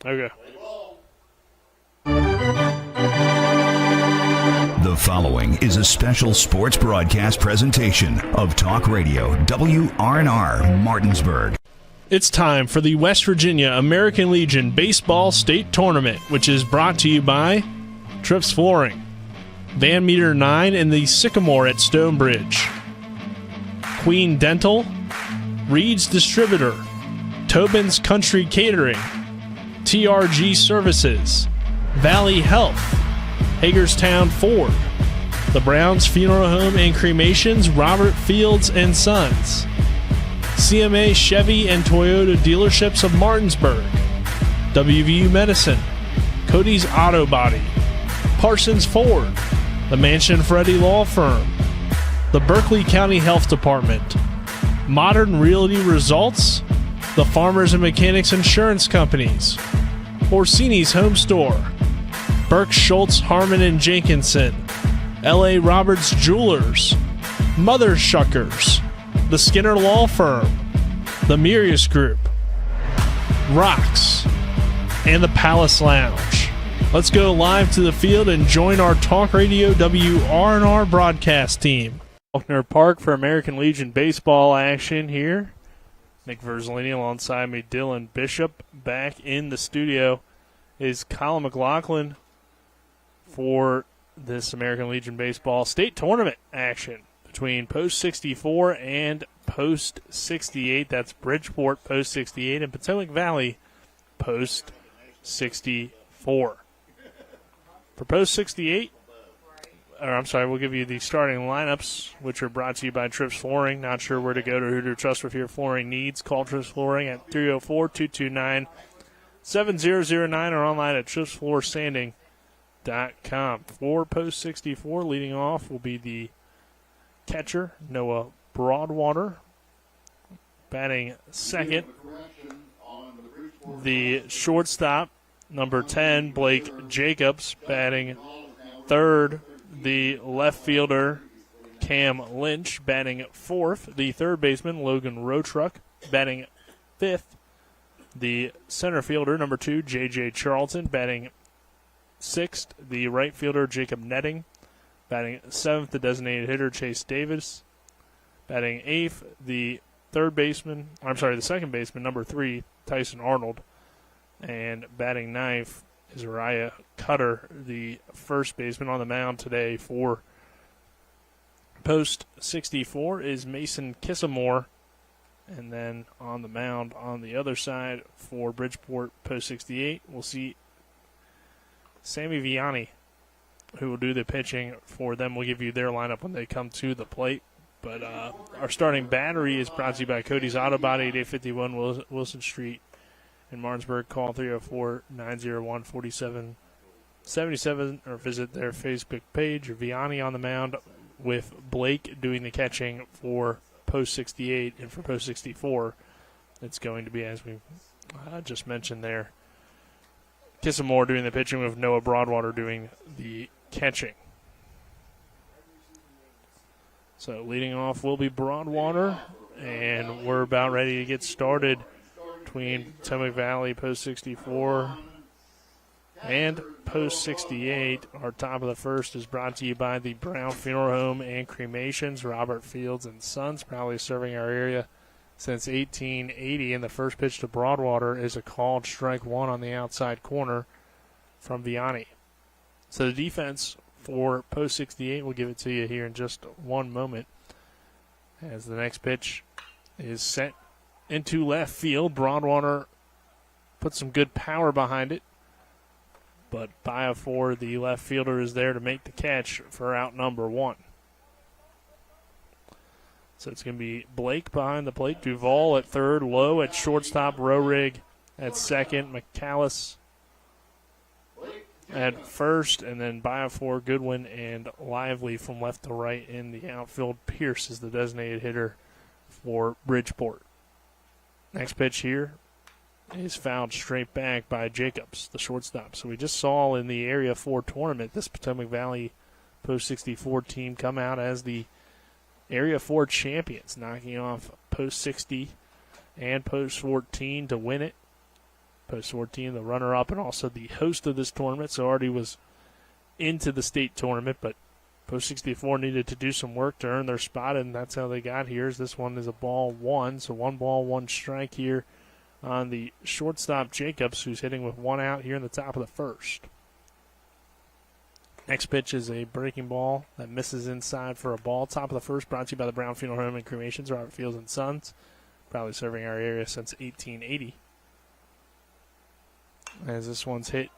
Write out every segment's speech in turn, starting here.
Okay. The following is a special sports broadcast presentation of Talk Radio WRNR Martinsburg. It's time for the West Virginia American Legion Baseball State Tournament, which is brought to you by Trips Flooring, Van Meter 9 and the Sycamore at Stonebridge, Queen Dental, Reed's Distributor, Tobin's Country Catering, TRG Services, Valley Health, Hagerstown Ford, the Browns Funeral Home and Cremations, Robert Fields and Sons, CMA Chevy and Toyota dealerships of Martinsburg, WVU Medicine, Cody's Auto Body, Parsons Ford, the Mansion Freddie Law Firm, the Berkeley County Health Department, Modern Realty Results, the Farmers and Mechanics Insurance Companies, Orsini's Home Store, Burke Schultz, Harmon and Jenkinson, L.A. Roberts Jewelers, Mother Shuckers, the Skinner Law Firm, the Mirius Group, Rocks, and the Palace Lounge. Let's go live to the field and join our Talk Radio WRNR broadcast team. Faulkner Park for American Legion baseball action here. Nick Verzolini alongside me, Dylan Bishop. Back in the studio is Colin McLaughlin for this American Legion baseball state tournament action between Post 64 and Post 68. That's Bridgeport Post 68 and Potomac Valley Post 64. For Post 68, we'll give you the starting lineups, which are brought to you by Trips Flooring. Not sure where to go to who to trust with your flooring needs. Call Trips Flooring at 304-229-7009 or online at tripsfloorsanding.com. For Post 64, leading off will be the catcher, Noah Broadwater. Batting second, the shortstop, number 10, Blake Jacobs. Batting third, the left fielder, Cam Lynch. Batting fourth, the third baseman, Logan Rotruck. Batting fifth, the center fielder, number 2, J.J. Charlton. Batting sixth, the right fielder, Jacob Netting. Batting seventh, the designated hitter, Chase Davis. Batting eighth, the second baseman, number 3, Tyson Arnold. And batting ninth is Uriah Cutter, the first baseman. On the mound today for Post 64 is Mason Kissamore. And then on the mound on the other side for Bridgeport Post 68, we'll see Sammy Vianney, who will do the pitching for them. We'll give you their lineup when they come to the plate. But our starting battery is brought to you by Cody's Auto Body at 851 Wilson Street in Martinsburg. Call 304-901-4777 or visit their Facebook page. Vianney on the mound with Blake doing the catching for Post 68. And for Post 64, it's going to be, as we just mentioned there, Kissamore doing the pitching with Noah Broadwater doing the catching. So leading off will be Broadwater, and we're about ready to get started between Potomac Valley Post 64 and Post 68. Our top of the first is brought to you by the Brown Funeral Home and Cremations, Robert Fields and Sons, proudly serving our area since 1880, and the first pitch to Broadwater is a called strike one on the outside corner from Vianney. So the defense for Post 68, we'll give it to you here in just one moment, as the next pitch is sent into left field. Broadwater put some good power behind it, but Biafor, the left fielder, is there to make the catch for out number 1. So it's going to be Blake behind the plate, Duvall at third, Lowe at shortstop, Roehrig at second, McCallis at first, and then Biafor, Goodwin, and Lively from left to right in the outfield. Pierce is the designated hitter for Bridgeport. Next pitch here is fouled straight back by Jacobs, the shortstop. So we just saw in the Area 4 tournament this Potomac Valley Post 64 team come out as the Area 4 champions, knocking off Post 60 and Post 14 to win it. Post 14, the runner-up and also the host of this tournament, so already was into the state tournament, but Post 64 needed to do some work to earn their spot, and that's how they got here. This one is a ball one, so 1 ball, 1 strike here on the shortstop Jacobs, who's hitting with 1 out here in the top of the first. Next pitch is a breaking ball that misses inside for a ball. Top of the first, brought to you by the Brown Funeral Home and Cremations, Robert Fields and Sons. Probably serving our area since 1880. As this one's hit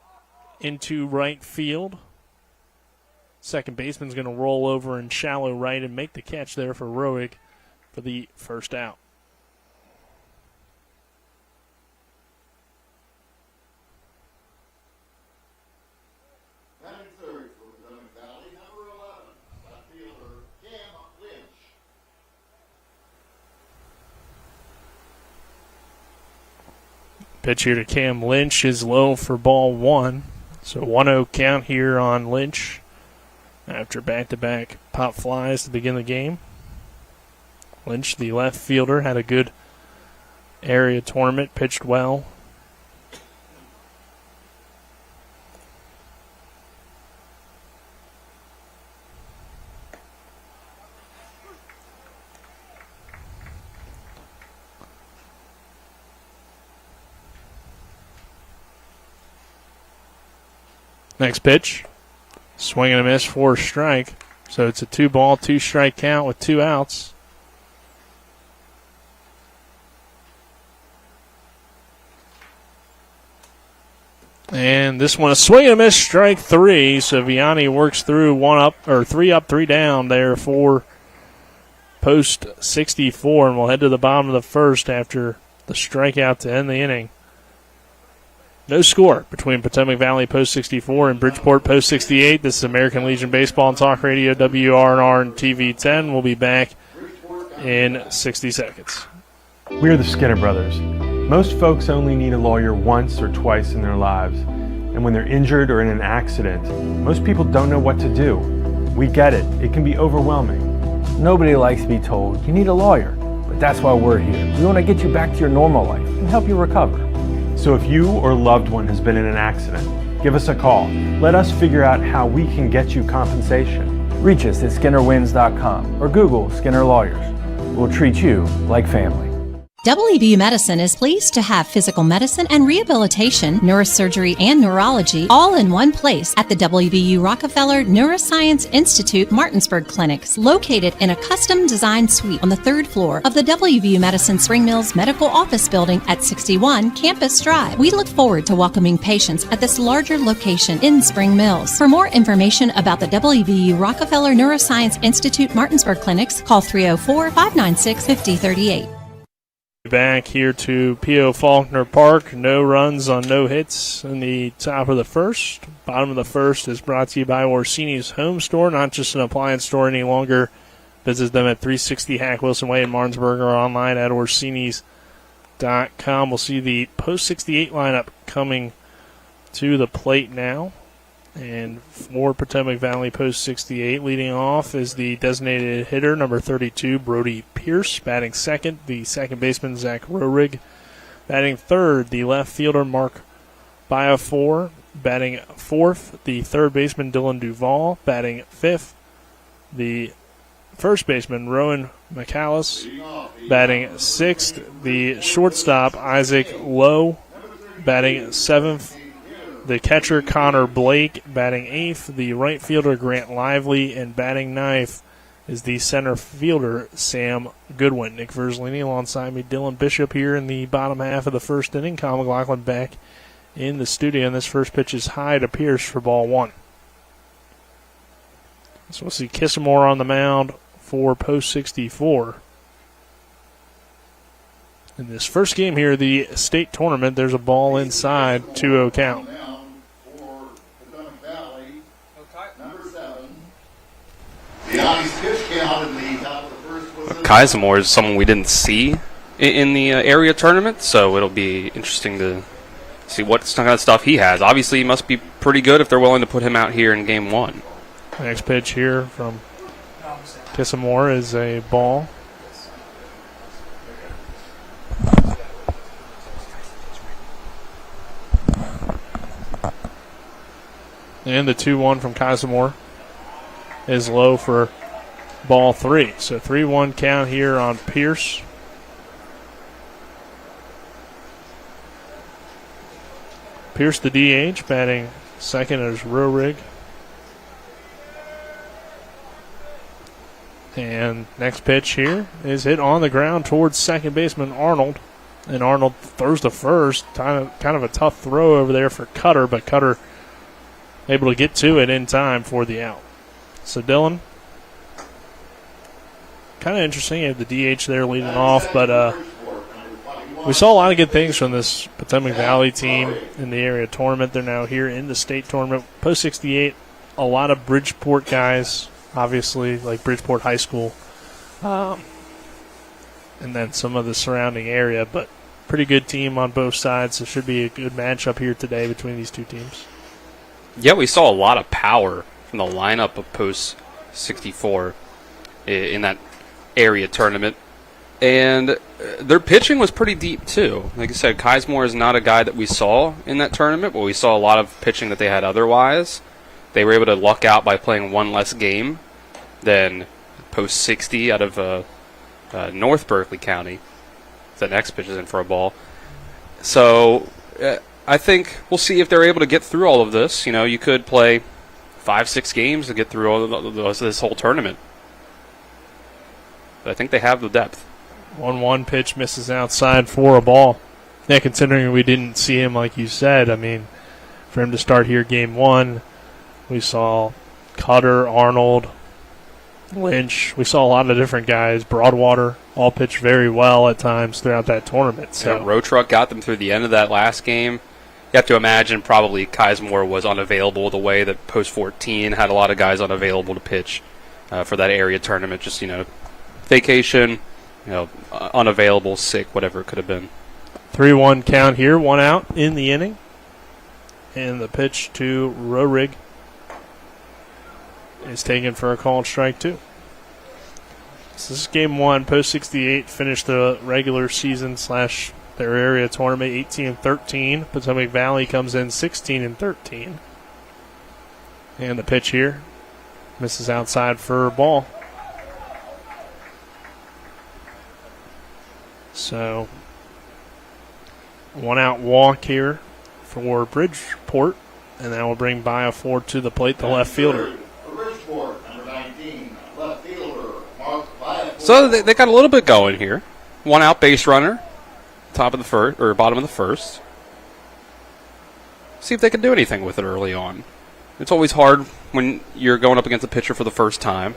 into right field. Second baseman's going to roll over in shallow right and make the catch there for Roig for the first out. Pitch here to Cam Lynch is low for ball one. So 1-0 count here on Lynch after back-to-back pop flies to begin the game. Lynch, the left fielder, had a good area tournament, pitched well. Next pitch, swing and a miss for a strike. So it's a 2-ball, 2-strike count with 2 outs. And this one, a swing and a miss, strike 3. So Vianney works through 3 up, 3 down there for Post 64, and we'll head to the bottom of the first after the strikeout to end the inning. No score between Potomac Valley Post 64 and Bridgeport Post 68. This is American Legion Baseball and Talk Radio, WRNR and TV 10. We'll be back in 60 seconds. We're the Skinner Brothers. Most folks only need a lawyer once or twice in their lives. And when they're injured or in an accident, most people don't know what to do. We get it. It can be overwhelming. Nobody likes to be told you need a lawyer, but that's why we're here. We want to get you back to your normal life and help you recover. So if you or a loved one has been in an accident, give us a call. Let us figure out how we can get you compensation. Reach us at SkinnerWins.com or Google Skinner Lawyers. We'll treat you like family. WVU Medicine is pleased to have physical medicine and rehabilitation, neurosurgery, and neurology all in one place at the WVU Rockefeller Neuroscience Institute Martinsburg Clinics, located in a custom-designed suite on the 3rd floor of the WVU Medicine Spring Mills Medical Office Building at 61 Campus Drive. We look forward to welcoming patients at this larger location in Spring Mills. For more information about the WVU Rockefeller Neuroscience Institute Martinsburg Clinics, call 304-596-5038. Back here to P.O. Faulkner Park. No runs on no hits in the top of the first. Bottom of the first is brought to you by Orsini's Home Store, not just an appliance store any longer. Visit them at 360 Hack Wilson Way in Martinsburg or online at Orsinis.com. We'll see the Post 68 lineup coming to the plate now. And for Potomac Valley Post 68, leading off is the designated hitter, number 32, Brody Pierce. Batting second, the second baseman, Zach Rohrig. Batting third, the left fielder, Mark Biofor. Batting fourth, the third baseman, Dylan Duvall. Batting fifth, the first baseman, Rowan McAllis. Batting sixth, the shortstop, Isaac Lowe. Batting seventh, the catcher, Connor Blake. Batting eighth, the right fielder, Grant Lively. And batting ninth is the center fielder, Sam Goodwin. Nick Verzolini alongside me, Dylan Bishop here in the bottom half of the first inning. Kyle McLaughlin back in the studio, and this first pitch is high to Pierce for ball one. So we'll see Kissamore on the mound for Post 64. In this first game here, the state tournament, there's a ball inside, 2-0 count. Kissamore is someone we didn't see in the area tournament, so it'll be interesting to see what kind of stuff he has. Obviously, he must be pretty good if they're willing to put him out here in game one. Next pitch here from Kissamore is a ball. And the 2-1 from Cosmore is low for ball 3. So 3-1 count here on Pierce. Pierce the DH, batting second is Roehrig. And next pitch here is hit on the ground towards second baseman Arnold. And Arnold throws to first. Kind of a tough throw over there for Cutter, but Cutter able to get to it in time for the out. So Dylan, kind of interesting. You have the DH there leading off, but we saw a lot of good things from this Potomac Valley team in the area tournament. They're now here in the state tournament. Post 68, a lot of Bridgeport guys, obviously, like Bridgeport High School, and then some of the surrounding area, but pretty good team on both sides. So should be a good matchup here today between these two teams. Yeah, we saw a lot of power from the lineup of Post 64 in that area tournament. And their pitching was pretty deep, too. Like I said, Kismore is not a guy that we saw in that tournament, but we saw a lot of pitching that they had otherwise. They were able to luck out by playing one less game than Post 60 out of North Berkeley County. The next pitch is in for a ball. So I think we'll see if they're able to get through all of this. You know, you could play 5-6 games to get through all of this whole tournament. But I think they have the depth. 1-1 pitch misses outside for a ball. Yeah, considering we didn't see him, like you said, I mean, for him to start here game one, we saw Cutter, Arnold, Lynch. We saw a lot of different guys. Broadwater all pitched very well at times throughout that tournament. So Road Truck got them through the end of that last game. You have to imagine probably Kismore was unavailable the way that Post 14 had a lot of guys unavailable to pitch for that area tournament. Just, you know, vacation, you know, unavailable, sick, whatever it could have been. 3-1 count here, 1 out in the inning. And the pitch to Roehrig is taken for a called strike 2. So this is game 1. Post 68 finished the regular season / their area tournament 18-13. Potomac Valley comes in 16-13. And the pitch here misses outside for a ball. So 1 out walk here for Bridgeport, and that will bring Bio Ford to the plate, the left fielder. Bridgeport, number 19, left fielder, Mark Bio. So they got a little bit going here. 1 out base runner, top of the first or bottom of the first. See if they can do anything with it early on. It's always hard when you're going up against a pitcher for the first time.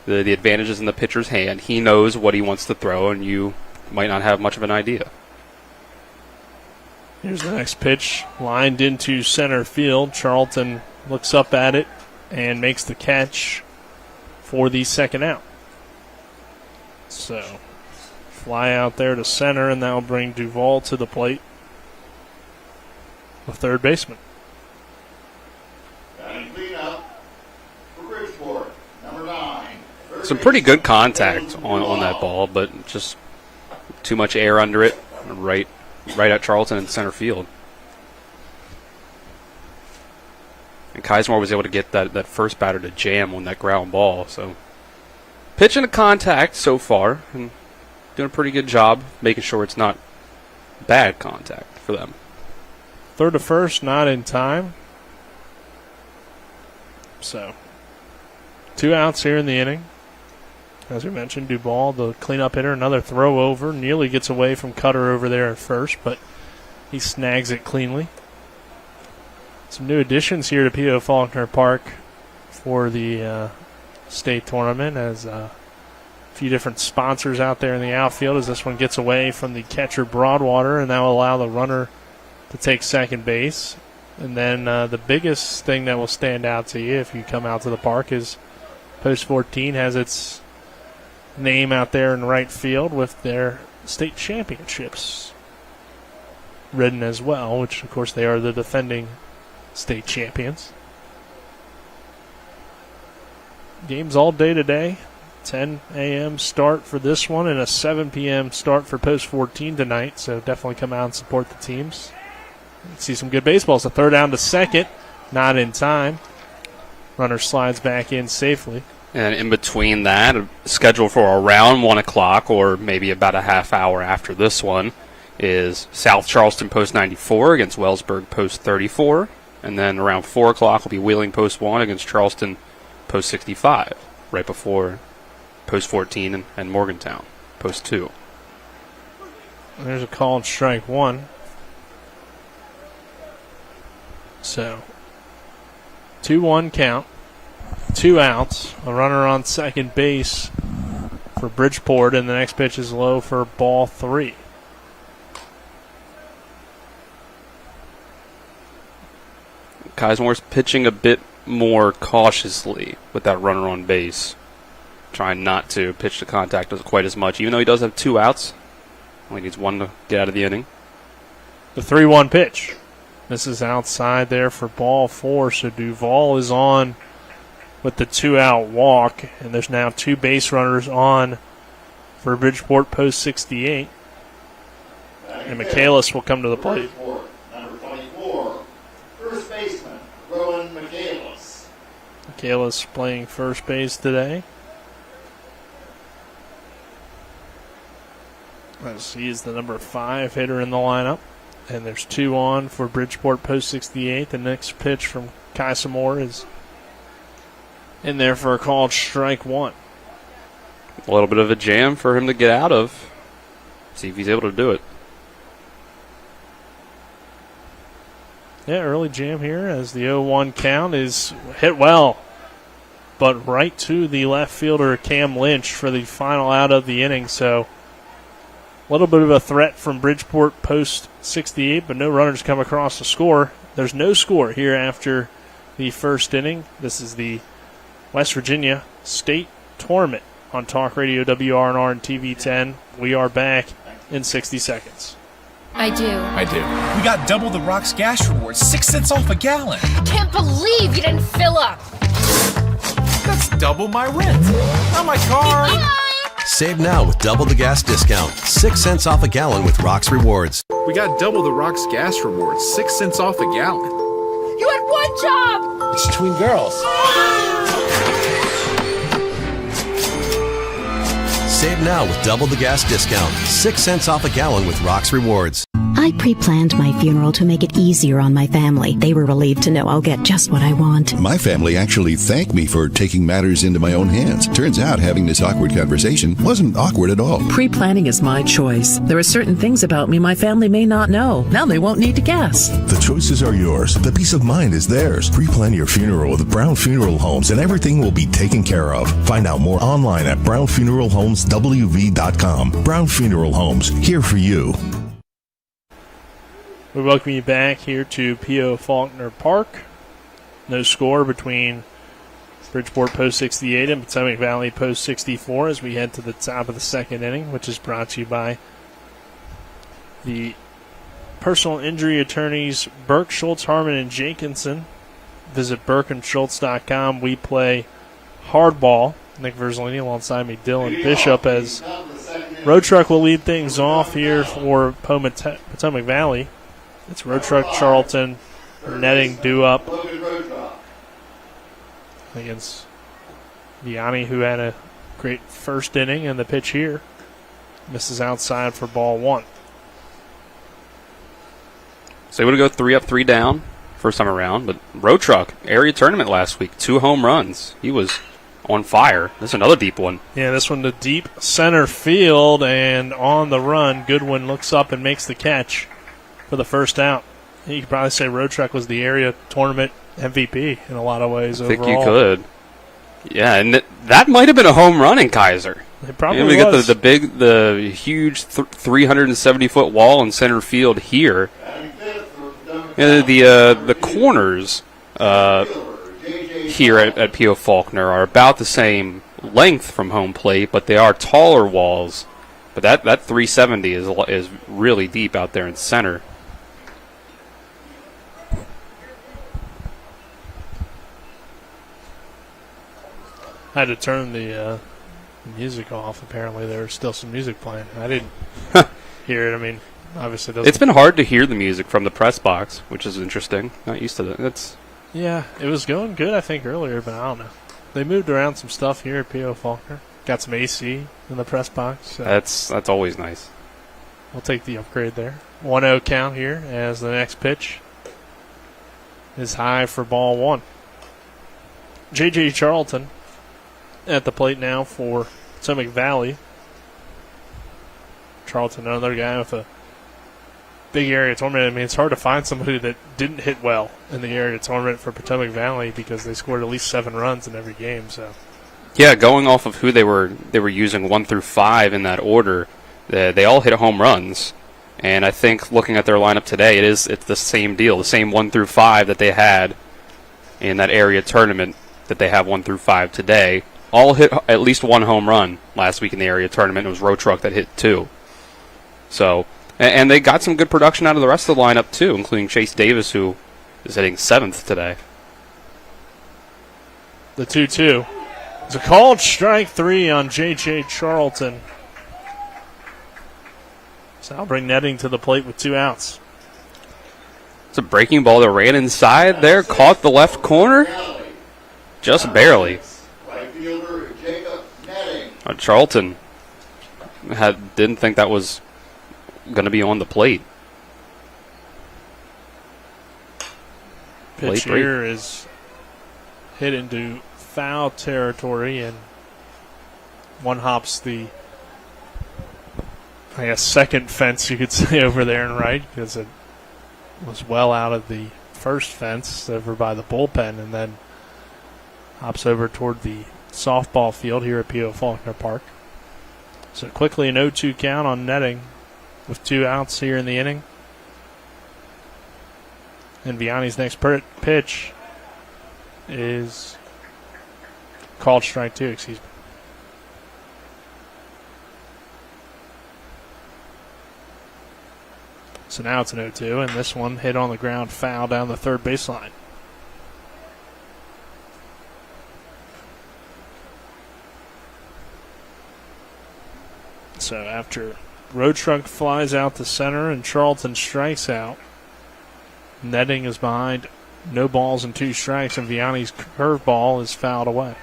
The advantage is in the pitcher's hand. He knows what he wants to throw, and you might not have much of an idea. Here's the next pitch, lined into center field. Charlton looks up at it and makes the catch for the second out. So, fly out there to center, and that will bring Duvall to the plate, the third baseman. Batting cleanup for Bridgeport, number 9. Some pretty good contact on that ball, but just too much air under it, right at Charlton in center field. And Kismore was able to get that first batter to jam on that ground ball. So pitching to contact so far, and doing a pretty good job making sure it's not bad contact for them. Third to first, not in time. So 2 outs here in the inning. As we mentioned, Duvall, the cleanup hitter, another throw over. Nearly gets away from Cutter over there at first, but he snags it cleanly. Some new additions here to P.O. Faulkner Park for the state tournament, as a few different sponsors out there in the outfield as this one gets away from the catcher Broadwater, and that will allow the runner to take second base. And then the biggest thing that will stand out to you if you come out to the park is Post 14 has its name out there in right field with their state championships written as well, which of course they are the defending state champions. Games all day today. 10 a.m. start for this one and a 7 p.m. start for Post 14 tonight, so definitely come out and support the teams. See some good baseball. So third down to second. not in time. Runner slides back in safely. And in between that, scheduled for around 1 o'clock or maybe about a half hour after this one, is South Charleston post 94 against Wellsburg post 34. And then around 4 o'clock will be Wheeling post 1 against Charleston post 65, right before post 14 and Morgantown post 2. There's a called strike 1. So, 2-1 count. 2 outs. A runner on second base for Bridgeport, and the next pitch is low for ball 3. Kizemore's pitching a bit more cautiously with that runner on base, trying not to pitch to contact quite as much, even though he does have 2 outs. Only needs 1 to get out of the inning. The 3-1 pitch. This is outside there for ball 4, so Duvall is on with the 2-out walk, and there's now 2 base runners on for Bridgeport post 68. And Michaelis will come to the plate. Number 24, first baseman, Rowan Michaelis. Michaelis playing first base today. As he is the number 5 hitter in the lineup. And there's 2 on for Bridgeport post 68. The next pitch from Kizemore is in there for a called strike 1. A little bit of a jam for him to get out of. See if he's able to do it. Yeah, early jam here as the 0-1 count is hit well. But right to the left fielder, Cam Lynch, for the final out of the inning. So a little bit of a threat from Bridgeport post 68, but no runners come across the score. There's no score here after the first inning. This is the West Virginia State Tournament on Talk Radio WRNR and TV 10. We are back in 60 seconds. I do. We got double the Rock's gas rewards, 6 cents off a gallon. I can't believe you didn't fill up. That's double my rent. Not my car. Save now with double the gas discount. 6 cents off a gallon with Rock's Rewards. We got double the Rock's gas rewards, 6 cents off a gallon. You had one job. It's between girls. Save now with double the gas discount. 6 cents off a gallon with Rock's Rewards. I pre-planned my funeral to make it easier on my family. They were relieved to know I'll get just what I want. My family actually thanked me for taking matters into my own hands. Turns out having this awkward conversation wasn't awkward at all. Pre-planning is my choice. There are certain things about me my family may not know. Now they won't need to guess. The choices are yours. The peace of mind is theirs. Pre-plan your funeral with Brown Funeral Homes and everything will be taken care of. Find out more online at brownfuneralhomeswv.com. Brown Funeral Homes, here for you. We welcome you back here to P.O. Faulkner Park. No score between Bridgeport post 68 and Potomac Valley post 64 as we head to the top of the second inning, which is brought to you by the personal injury attorneys Burke, Schultz, Harmon, and Jenkinson. Visit burkeandschultz.com. We play hardball. Nick Verzolini alongside me, Dylan Bishop, as Road Truck will lead things off here for Potomac Valley. It's Road Truck, Charlton, netting due up against Vianney, who had a great first inning, and the pitch here misses outside for ball 1. So you want to go 3 up, 3 down first time around, but Road Truck, area tournament last week, 2 home runs. He was on fire. This is another deep one. Yeah, this one to deep center field, and on the run, Goodwin looks up and makes the catch for the first out. You could probably say Road Truck was the area tournament MVP in a lot of ways overall. I think you could. Yeah, and that might have been a home run in Kaiser. It probably we was. got the huge 370-foot wall in center field here. And the corners here at P.O. Faulkner are about the same length from home plate, but they are taller walls. But that 370 is really deep out there in center. I had to turn the music off. Apparently, there was still some music playing. I didn't hear it. I mean, obviously, it's been hard to hear the music from the press box, which is interesting. Not used to that. Yeah, it was going good, I think, earlier, but I don't know. They moved around some stuff here at P.O. Faulkner. Got some AC in the press box. So That's always nice. We'll take the upgrade there. 1-0 count here as the next pitch is high for ball one. J.J. Charlton at the plate now for Potomac Valley. Charlton, another guy with a big area tournament. I mean, it's hard to find somebody that didn't hit well in the area tournament for Potomac Valley because they scored at least 7 runs in every game. So, yeah, going off of who they were using 1 through 5 in that order, they all hit home runs. And I think looking at their lineup today, it's the same deal, the same 1 through 5 that they had in that area tournament that they have 1 through 5 today. All hit at least 1 home run last week in the area tournament. It was Road Truck that hit 2. So, and they got some good production out of the rest of the lineup too, including Chase Davis, who is hitting 7th today. The 2-2. It's a called strike 3 on J.J. Charlton. So I'll bring Netting to the plate with 2 outs. It's a breaking ball that ran inside there, caught the left corner, just barely. Right fielder Jacob Netting. Charlton didn't think that was going to be on the plate. Pitch here is hit into foul territory, and one hops the, I guess, second fence, you could say, over there and right, because it was well out of the first fence over by the bullpen, and then hops over toward the softball field here at P.O. Faulkner Park. So quickly an 0-2 count on Netting with 2 outs here in the inning. And Vianney's next pitch is called strike 2, excuse me. So now it's an 0-2, and this one hit on the ground foul down the third baseline. So after Road Truck flies out to center and Charlton strikes out, Netting is behind, no balls and 2 strikes, and Vianney's curveball is fouled away.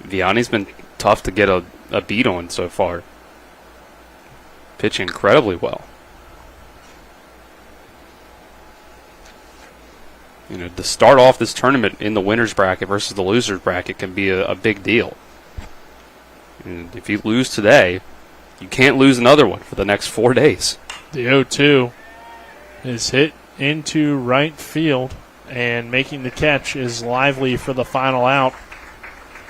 Vianney's been tough to get a beat on so far. Pitching incredibly well. You know, to start off this tournament in the winner's bracket versus the loser's bracket can be a big deal. And if you lose today, you can't lose another one for the next 4 days. The 0-2 is hit into right field, and making the catch is Lively for the final out.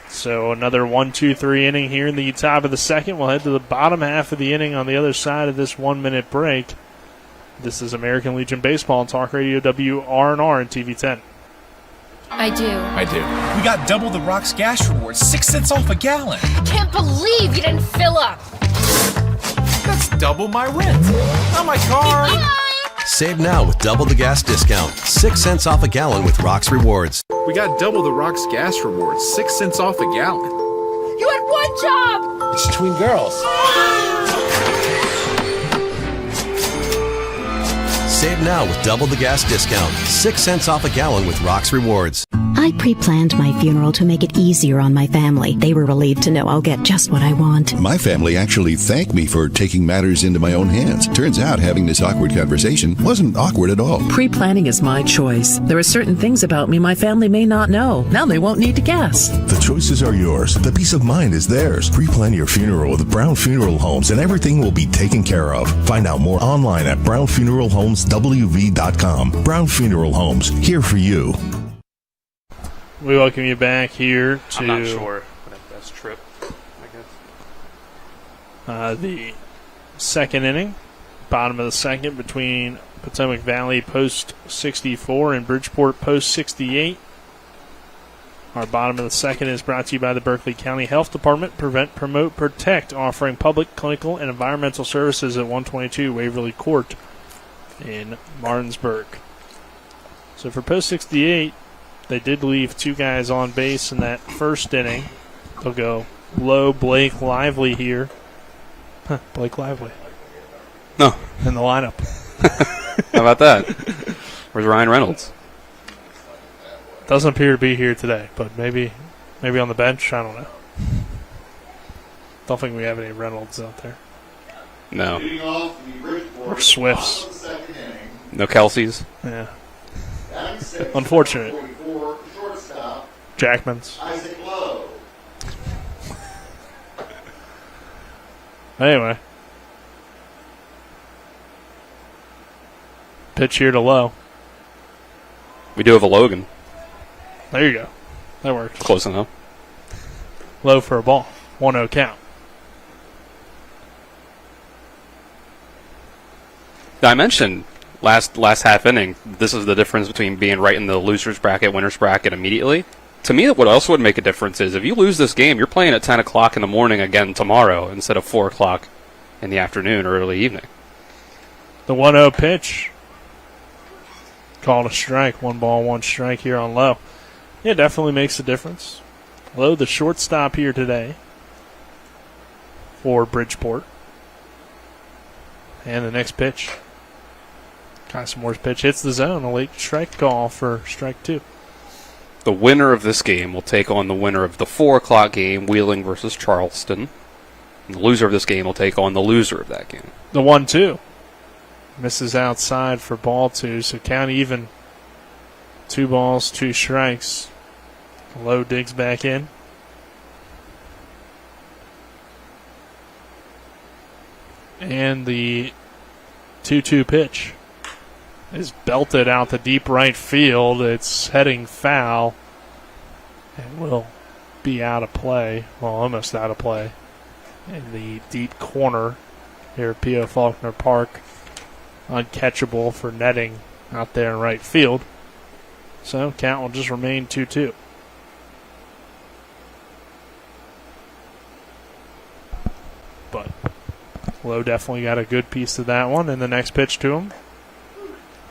So another 1-2-3 inning here in the top of the second. We'll head to the bottom half of the inning on the other side of this 1-minute break. This is American Legion Baseball on Talk Radio WRNR and TV 10. I do. We got double the Rock's gas rewards, 6 cents off a gallon. Can't believe you didn't fill up. That's double my rent. Not my car. Save now with double the gas discount. 6 cents off a gallon with Rock's Rewards. We got double the Rock's gas rewards, 6 cents off a gallon. You had 1 job. It's between girls. Save now with double the gas discount. 6 cents off a gallon with Rock's Rewards. I pre-planned my funeral to make it easier on my family. They were relieved to know I'll get just what I want. My family actually thanked me for taking matters into my own hands. Turns out having this awkward conversation wasn't awkward at all. Pre-planning is my choice. There are certain things about me my family may not know. Now they won't need to guess. The choices are yours. The peace of mind is theirs. Pre-plan your funeral with Brown Funeral Homes and everything will be taken care of. Find out more online at brownfuneralhomeswv.com. Brown Funeral Homes, here for you. We welcome you back here to... I'm not sure. That's Trip, I guess. The second inning, bottom of the second, between Potomac Valley post 64 and Bridgeport post 68. Our bottom of the second is brought to you by the Berkeley County Health Department. Prevent, Promote, Protect, offering public, clinical, and environmental services at 122 Waverly Court in Martinsburg. So for post 68, they did leave 2 guys on base in that first inning. They'll go low Blake Lively here. Blake Lively. No. In the lineup. How about that? Where's Ryan Reynolds? Doesn't appear to be here today, but maybe on the bench. I don't know. Don't think we have any Reynolds out there. No. Or Swifts. No Kelseys. Yeah. Unfortunate. Jackmans. Anyway. Pitch here to Lowe. We do have a Logan. There you go. That works. Close enough. Low for a ball. 1-0 count. Now, I mentioned last half inning, this is the difference between being right in the loser's bracket, winner's bracket immediately. To me, what else would make a difference is if you lose this game, you're playing at 10 o'clock in the morning again tomorrow instead of 4 o'clock in the afternoon or early evening. The 1-0 pitch. Called a strike. 1 ball, 1 strike here on Lowe. Yeah, definitely makes a difference. Lowe, the shortstop here today for Bridgeport. And the next pitch. Cossmore's pitch hits the zone. A late strike call for strike 2. The winner of this game will take on the winner of the 4 o'clock game, Wheeling versus Charleston. And the loser of this game will take on the loser of that game. The 1-2. Misses outside for ball 2, so count even. 2 balls, 2 strikes. Lowe digs back in. And the 2-2 pitch is belted out to deep right field. It's heading foul and will be out of play. Well, almost out of play in the deep corner here at P.O. Faulkner Park. Uncatchable for netting out there in right field. So count will just remain 2-2. But Lowe definitely got a good piece of that one. And the next pitch to him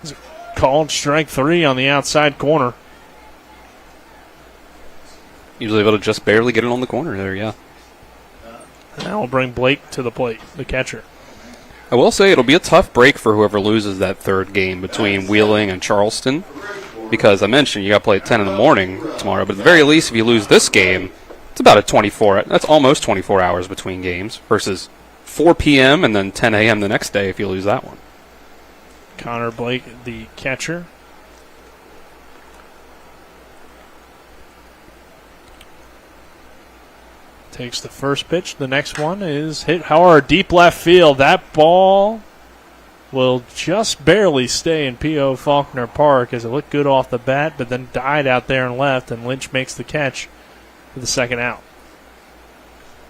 is called strike 3 on the outside corner. Usually able to just barely get it on the corner there, yeah. And that will bring Blake to the plate, the catcher. I will say it'll be a tough break for whoever loses that third game between Wheeling and Charleston, because I mentioned you got to play at 10 in the morning tomorrow, but at the very least, if you lose this game, it's about that's almost 24 hours between games versus 4 p.m. and then 10 a.m. the next day if you lose that one. Connor Blake, the catcher. Takes the first pitch. The next one is hit hard, deep left field. That ball will just barely stay in P.O. Faulkner Park as it looked good off the bat, but then died out there and left, and Lynch makes the catch for the second out.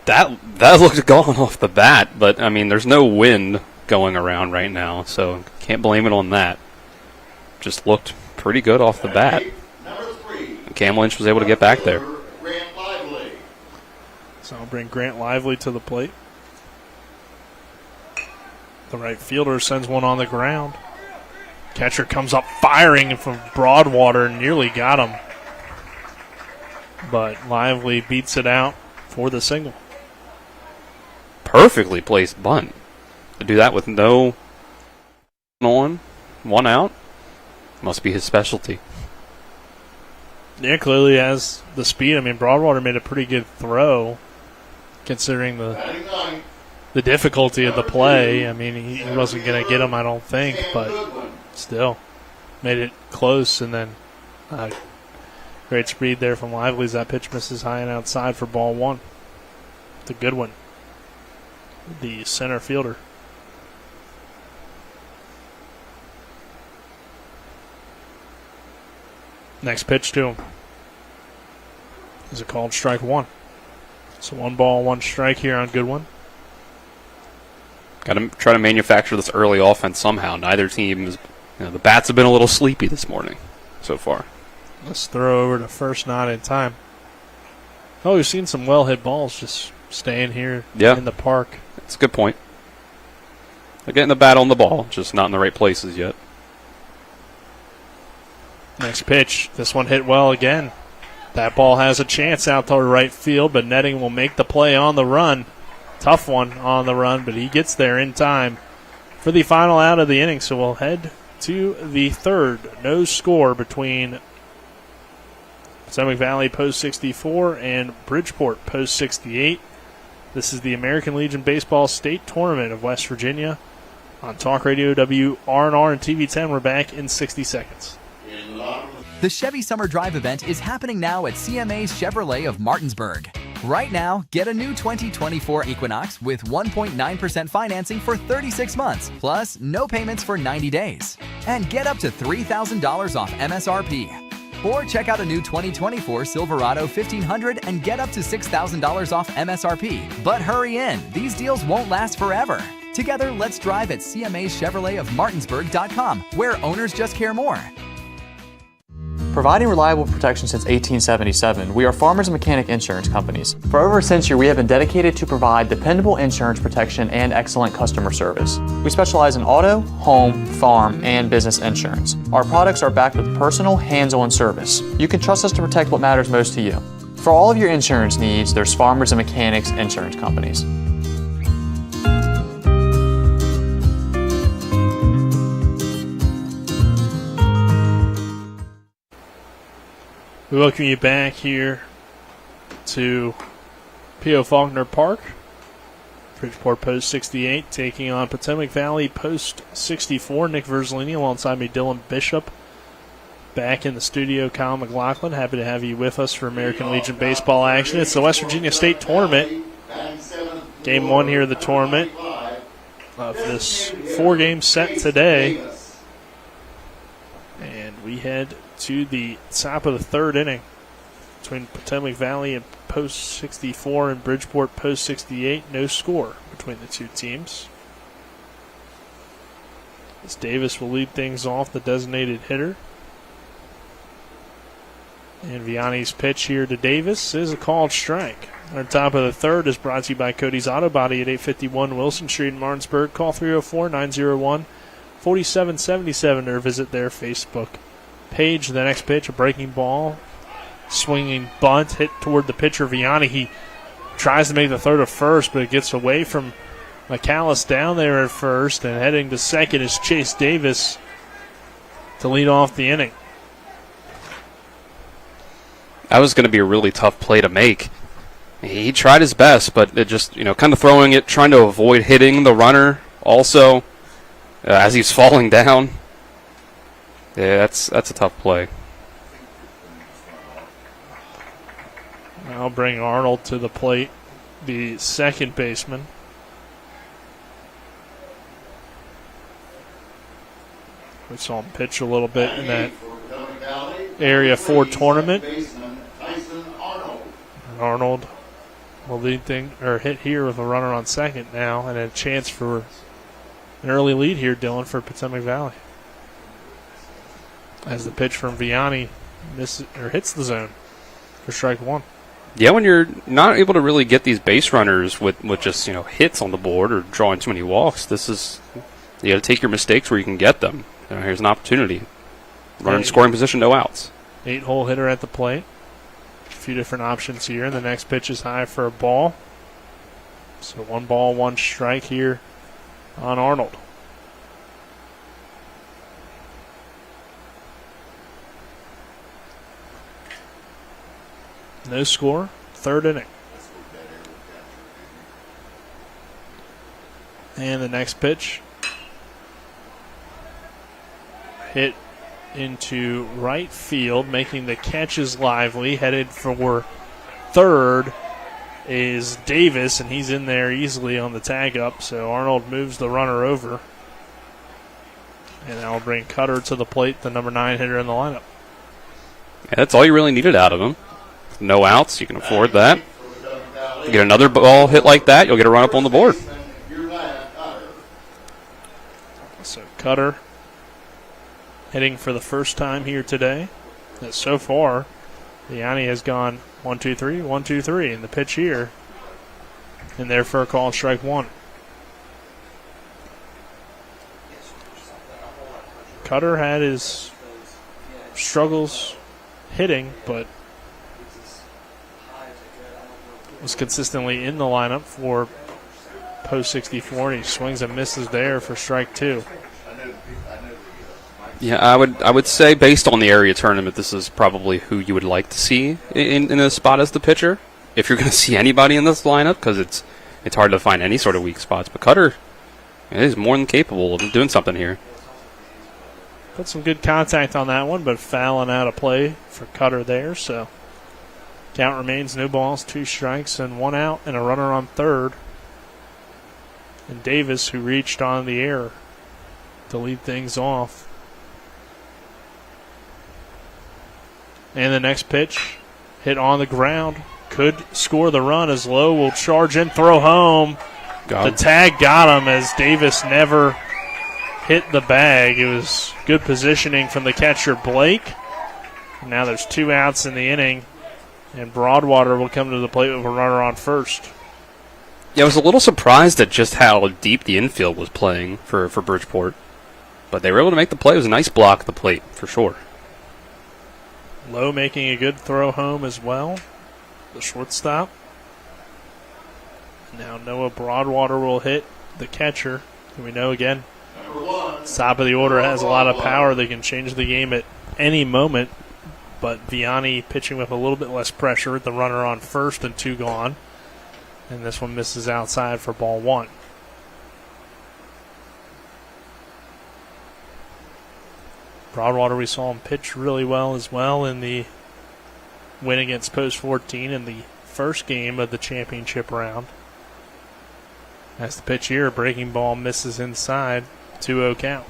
That looked gone off the bat, but, I mean, there's no wind going around right now, so can't blame it on that. Just looked pretty good off the bat. Cam Lynch was able to get back there. So I'll bring Grant Lively to the plate. The right fielder sends one on the ground. Catcher comes up firing from Broadwater and nearly got him. But Lively beats it out for the single. Perfectly placed bunt. To do that with no on, 1 out, must be his specialty. Yeah, clearly has the speed. I mean, Broadwater made a pretty good throw considering the difficulty of the play. I mean, he wasn't going to get him, I don't think, but still made it close. And then great speed there from Lively as that pitch misses high and outside for ball 1. It's a good one. The center fielder. Next pitch to him is a called strike 1. So 1 ball, 1 strike here on Goodwin. Got to try to manufacture this early offense somehow. Neither team is, the bats have been a little sleepy this morning so far. Let's throw over to first, not in time. Oh, we've seen some well-hit balls just staying here in the park. That's a good point. They're getting the bat on the ball, just not in the right places yet. Next pitch. This one hit well again. That ball has a chance out to right field, but Netting will make the play on the run. Tough one on the run, but he gets there in time for the final out of the inning. So we'll head to the third. No score between Potomac Valley post 64 and Bridgeport post 68. This is the American Legion Baseball State Tournament of West Virginia on Talk Radio WRNR and TV 10. We're back in 60 seconds. The Chevy Summer Drive event is happening now at CMA's Chevrolet of Martinsburg. Right now, get a new 2024 Equinox with 1.9% financing for 36 months, plus no payments for 90 days. And get up to $3,000 off MSRP. Or check out a new 2024 Silverado 1500 and get up to $6,000 off MSRP. But hurry in, these deals won't last forever. Together, let's drive at CMA's Chevrolet of Martinsburg.com, where owners just care more. Providing reliable protection since 1877, we are Farmers and Mechanic Insurance Companies. For over a century, we have been dedicated to provide dependable insurance protection and excellent customer service. We specialize in auto, home, farm, and business insurance. Our products are backed with personal, hands-on service. You can trust us to protect what matters most to you. For all of your insurance needs, there's Farmers and Mechanics Insurance Companies. We welcome you back here to P.O. Faulkner Park. Bridgeport post 68 taking on Potomac Valley post 64. Nick Verzolini alongside me, Dylan Bishop. Back in the studio, Kyle McLaughlin. Happy to have you with us for American Legion baseball action. It's the West Virginia State Tournament. Game 1 here of the tournament of this 4-game set today. And we head to the top of the third inning between Potomac Valley and post 64 and Bridgeport post 68. No score between the two teams. As Davis will lead things off, the designated hitter. And Vianney's pitch here to Davis is a called strike. Our top of the third is brought to you by Cody's Auto Body at 851 Wilson Street in Martinsburg. Call 304-901-4777 or visit their Facebook page. The next pitch, a breaking ball, swinging bunt, hit toward the pitcher, Vianney. He tries to make the throw to first, but it gets away from McAllis down there at first, and heading to second is Chase Davis to lead off the inning. That was going to be a really tough play to make. He tried his best, but it just, kind of throwing it, trying to avoid hitting the runner also as he's falling down. Yeah, that's a tough play. I'll bring Arnold to the plate, the second baseman. We saw him pitch a little bit in that Area 4 tournament. Arnold will lead hit here with a runner on second now, and a chance for an early lead here, Dylan, for Potomac Valley. As the pitch from Vianney hits the zone for strike one. Yeah, when you're not able to really get these base runners with just hits on the board or drawing too many walks, you got to take your mistakes where you can get them. Here's an opportunity. Runner in scoring position, no outs. 8-hole hitter at the plate. A few different options here, and the next pitch is high for a ball. So 1 ball, 1 strike here on Arnold. No score, third inning. And the next pitch hit into right field, making the catches lively. Headed for third is Davis, and he's in there easily on the tag up, so Arnold moves the runner over. And that will bring Cutter to the plate, the number 9 hitter in the lineup. Yeah, that's all you really needed out of him. No outs, you can afford that. You get another ball hit like that, you'll get a run up on the board. So Cutter hitting for the first time here today. So far, Vianney has gone 1-2-3, 1-2-3 in the pitch here. And there for a call, strike one. Cutter had his struggles hitting, but was consistently in the lineup for post 64. He swings and misses there for strike two. Yeah, I would say based on the area tournament, this is probably who you would like to see in a spot as the pitcher. If you're going to see anybody in this lineup, because it's hard to find any sort of weak spots. But Cutter is more than capable of doing something here. Put some good contact on that one, but fouling out of play for Cutter there. So count remains no balls, 2 strikes, and 1 out, and a runner on third. And Davis, who reached on the air to lead things off. And the next pitch, hit on the ground. Could score the run as Lowe will charge in, throw home. The tag got him as Davis never hit the bag. It was good positioning from the catcher, Blake. Now there's 2 outs in the inning, and Broadwater will come to the plate with a runner on first. Yeah, I was a little surprised at just how deep the infield was playing for Bridgeport. But they were able to make the play. It was a nice block at the plate, for sure. Lowe making a good throw home as well. The shortstop. Now Noah Broadwater will hit the catcher. And we know again, top of the order has a lot of power. They can change the game at any moment. But Vianney pitching with a little bit less pressure with the runner on first and 2 gone. And this one misses outside for ball 1. Broadwater, we saw him pitch really well as well in the win against Post 14 in the first game of the championship round. As the pitch here, breaking ball misses inside, 2-0 count.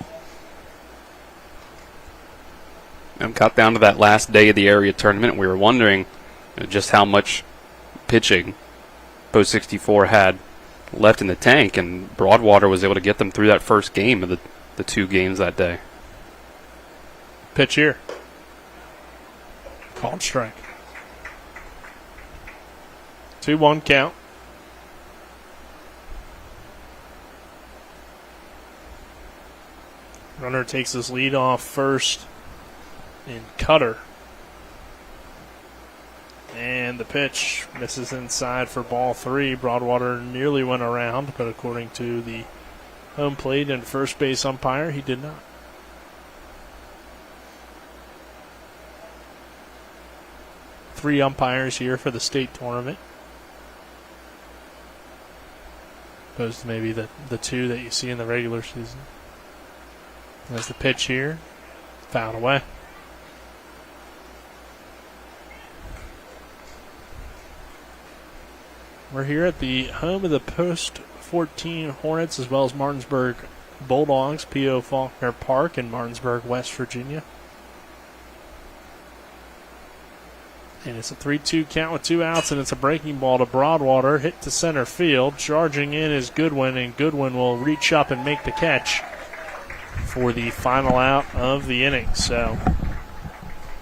And got down to that last day of the area tournament. We were wondering just how much pitching Post 64 had left in the tank, and Broadwater was able to get them through that first game of the 2 games that day. Pitch here. Called strike. 2-1 count. Runner takes his lead off first in Cutter. And the pitch misses inside for ball 3. Broadwater nearly went around, but according to the home plate and first base umpire, he did not. Three umpires here for the state tournament, opposed to maybe the 2 that you see in the regular season. There's the pitch here, fouled away. We're here at the home of the Post 14 Hornets as well as Martinsburg Bulldogs, P.O. Faulkner Park in Martinsburg, West Virginia. And it's a 3-2 count with 2 outs, and it's a breaking ball to Broadwater, hit to center field. Charging in is Goodwin, and Goodwin will reach up and make the catch for the final out of the inning. So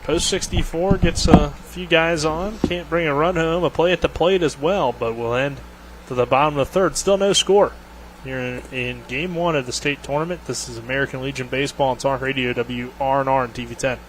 Post 64 gets a few guys on, can't bring a run home, a play at the plate as well, but we'll end to the bottom of the third. Still no score here in Game 1 of the state tournament. This is American Legion Baseball and Talk Radio, WRNR and TV 10.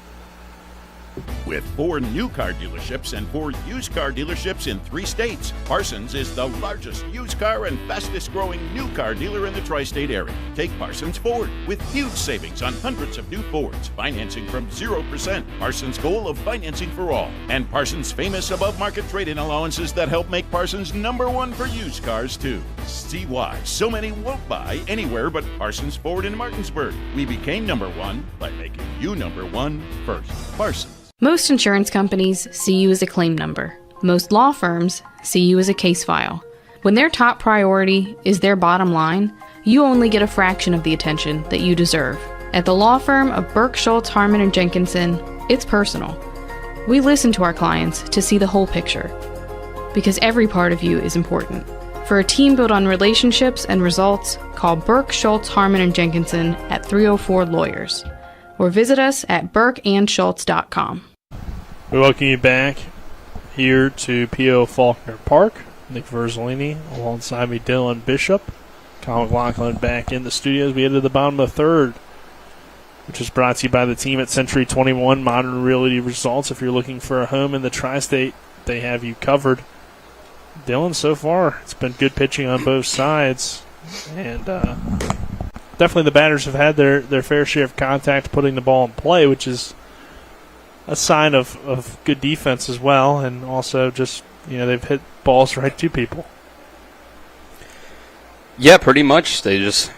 With 4 new car dealerships and 4 used car dealerships in 3 states, Parsons is the largest used car and fastest growing new car dealer in the tri-state area. Take Parsons Ford with huge savings on hundreds of new Fords, financing from 0%, Parsons' goal of financing for all, and Parsons' famous above-market trade-in allowances that help make Parsons #1 for used cars too. See why so many won't buy anywhere but Parsons Ford in Martinsburg. We became #1 by making you #1 first. Parsons. Most insurance companies see you as a claim number. Most law firms see you as a case file. When their top priority is their bottom line, you only get a fraction of the attention that you deserve. At the law firm of Burke, Schultz, Harmon, and Jenkinson, it's personal. We listen to our clients to see the whole picture, because every part of you is important. For a team built on relationships and results, call Burke, Schultz, Harmon, and Jenkinson at 304 Lawyers. Or visit us at burkeandschultz.com. We welcome you back here to P.O. Faulkner Park. Nick Verzolini alongside me, Dylan Bishop. Kyle McLaughlin back in the studios. We head to the bottom of the third, which is brought to you by the team at Century 21 Modern Realty Results. If you're looking for a home in the tri-state, they have you covered. Dylan, so far, it's been good pitching on both sides. And definitely the batters have had their fair share of contact putting the ball in play, which is a sign of good defense as well, and also just, they've hit balls right to people. Yeah, pretty much. They just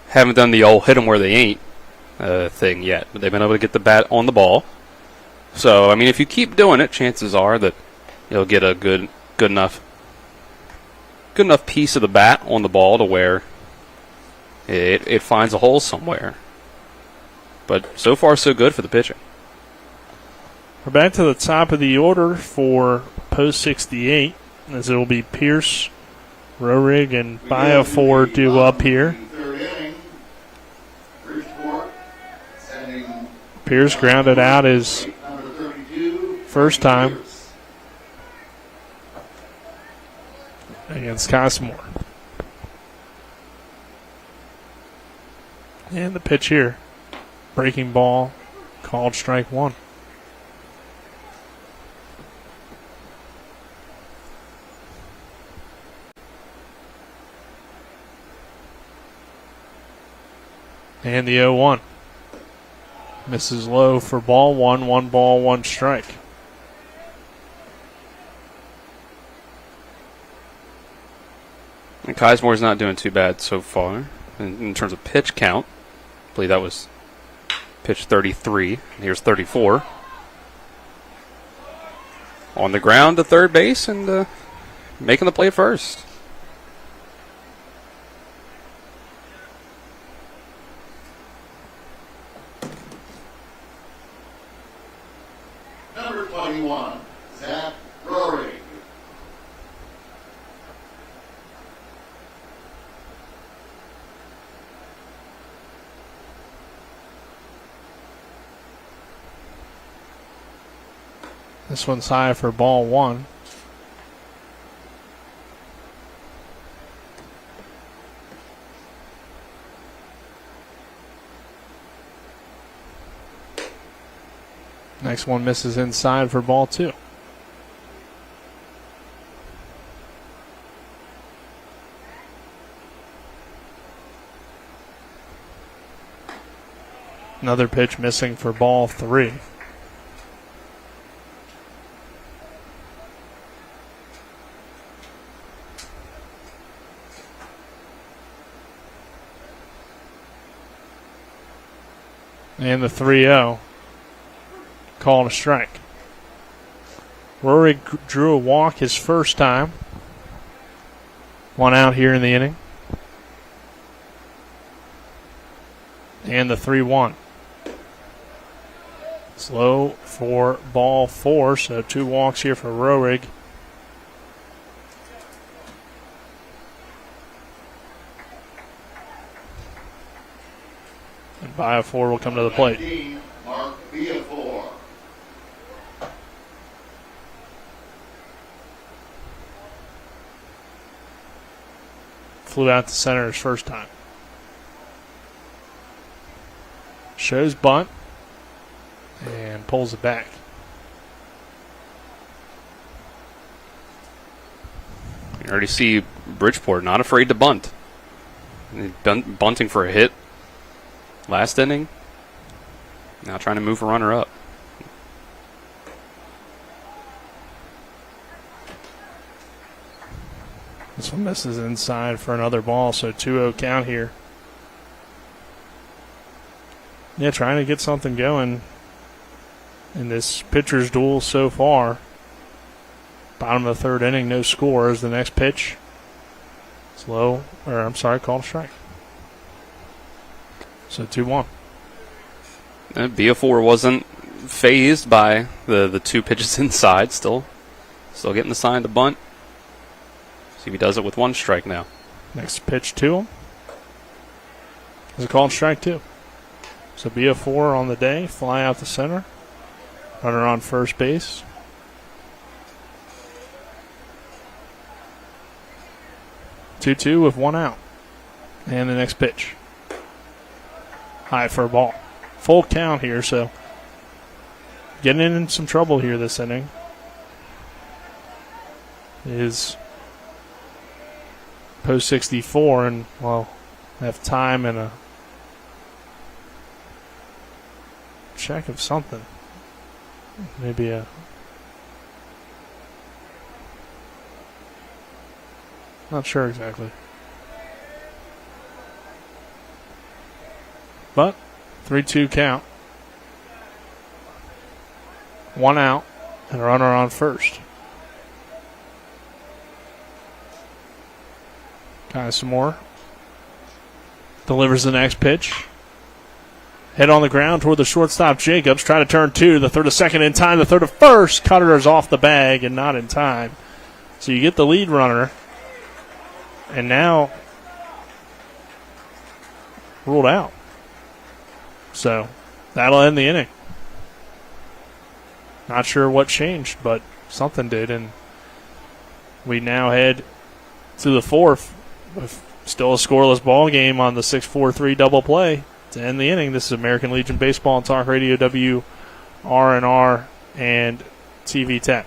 haven't done the old hit them where they ain't thing yet, but they've been able to get the bat on the ball. So, I mean, if you keep doing it, chances are that you'll get a good enough piece of the bat on the ball to where it finds a hole somewhere. But so far, so good for the pitching. We're back to the top of the order for post 68, as it will be Pierce, Roehrig, and Biofor due up here. Third inning, Bridgeport sending Pierce grounded out his number 32 first time against Cosmore. And the pitch here, breaking ball, called strike one. And the 0-1. Misses low for ball one. 1 ball, 1 strike. And Kisemore's not doing too bad so far in terms of pitch count. I believe that was pitch 33. And here's 34. On the ground to third base and making the play first. Number 21, Zach Roehrig. This one's high for ball one. Next one misses inside for ball two. Another pitch missing for ball three. And the 3-0. Called a strike. Roehrig drew a walk his first time. 1 out here in the inning. And the 3-1. Slow for ball four, so 2 walks here for Roehrig. And Biofor will come to the plate. 19, Mark Biofor. Flew out to center his first time. Shows bunt and pulls it back. You already see Bridgeport not afraid to bunt. Bunting for a hit last inning. Now trying to move a runner up. This one misses inside for another ball, so 2-0 count here. Yeah, trying to get something going in this pitcher's duel so far. Bottom of the third inning, no score as the next pitch. Called a strike. So 2-1. Biofor wasn't phased by the 2 pitches inside. Still getting the sign to bunt. See if he does it with 1 strike now. Next pitch to him is a called strike 2. So Biofor on the day, fly out the center. Runner on first base. Two with 1 out. And the next pitch. High for a ball. Full count here, so getting in some trouble here this inning is post 64, and have time and a check of something. Maybe a... Not sure exactly. But 3-2 count. 1 out and a runner on first. Some more. Delivers the next pitch. Hit on the ground toward the shortstop, Jacobs. Try to turn two. The throw to second in time. The throw to first. Cutter is off the bag and not in time. So you get the lead runner. And now ruled out. So that'll end the inning. Not sure what changed, but something did. And we now head to the fourth. With still a scoreless ball game on the 6-4-3 double play to end the inning. This is American Legion Baseball and Talk Radio WRNR and TV 10.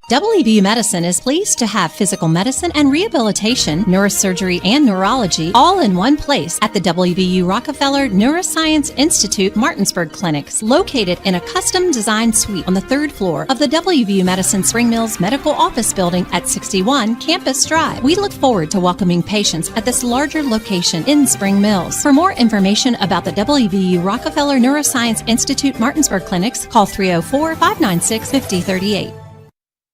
WVU Medicine is pleased to have physical medicine and rehabilitation, neurosurgery, and neurology all in one place at the WVU Rockefeller Neuroscience Institute Martinsburg Clinics, located in a custom-designed suite on the 3rd floor of the WVU Medicine Spring Mills Medical Office Building at 61 Campus Drive. We look forward to welcoming patients at this larger location in Spring Mills. For more information about the WVU Rockefeller Neuroscience Institute Martinsburg Clinics, call 304-596-5038.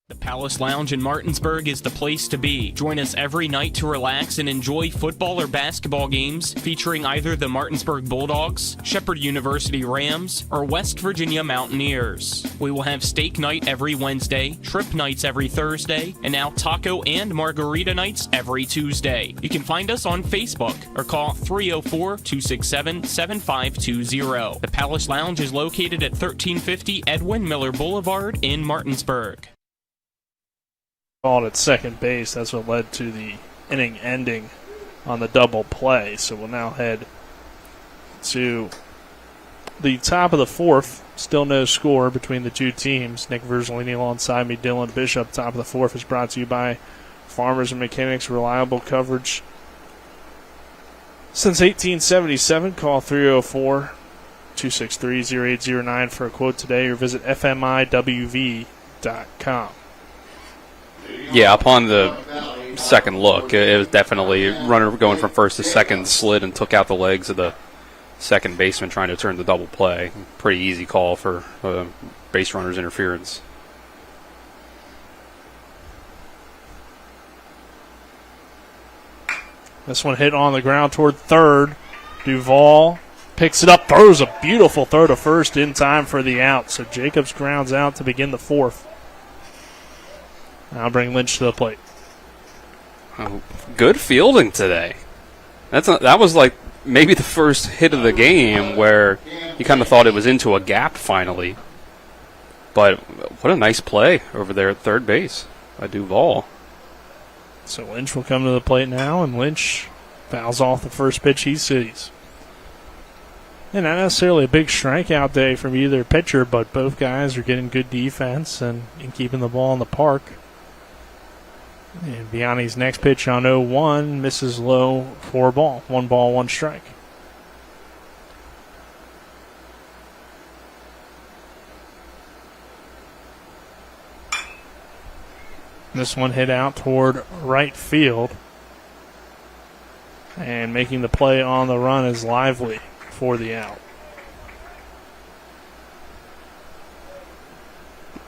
The Palace Lounge in Martinsburg is the place to be. Join us every night to relax and enjoy football or basketball games featuring either the Martinsburg Bulldogs, Shepherd University Rams, or West Virginia Mountaineers. We will have steak night every Wednesday, shrimp nights every Thursday, and now taco and margarita nights every Tuesday. You can find us on Facebook or call 304-267-7520. The Palace Lounge is located at 1350 Edwin Miller Boulevard in Martinsburg. Called at second base. That's what led to the inning ending on the double play. So we'll now head to the top of the fourth. Still no score between the two teams. Nick Verzolini alongside me, Dylan Bishop. Top of the fourth is brought to you by Farmers and Mechanics. Reliable coverage since 1877. Call 304-263-0809 for a quote today, or visit fmiwv.com. Yeah, upon the second look, it was definitely runner going from first to second slid and took out the legs of the second baseman trying to turn the double play. Pretty easy call for base runner's interference. This one hit on the ground toward third. Duvall picks it up, throws a beautiful throw to first in time for the out. So Jacobs grounds out to begin the fourth. I'll bring Lynch to the plate. Oh, good fielding today. That was like maybe the first hit of the game where you kind of thought it was into a gap finally. But what a nice play over there at third base by Duvall. So Lynch will come to the plate now, and Lynch fouls off the first pitch he sees. And not necessarily a big strikeout day from either pitcher, but both guys are getting good defense and keeping the ball in the park. And Vianney's next pitch on 0-1 misses low for a ball. 1 ball, 1 strike. This one hit out toward right field. And making the play on the run is Lively for the out.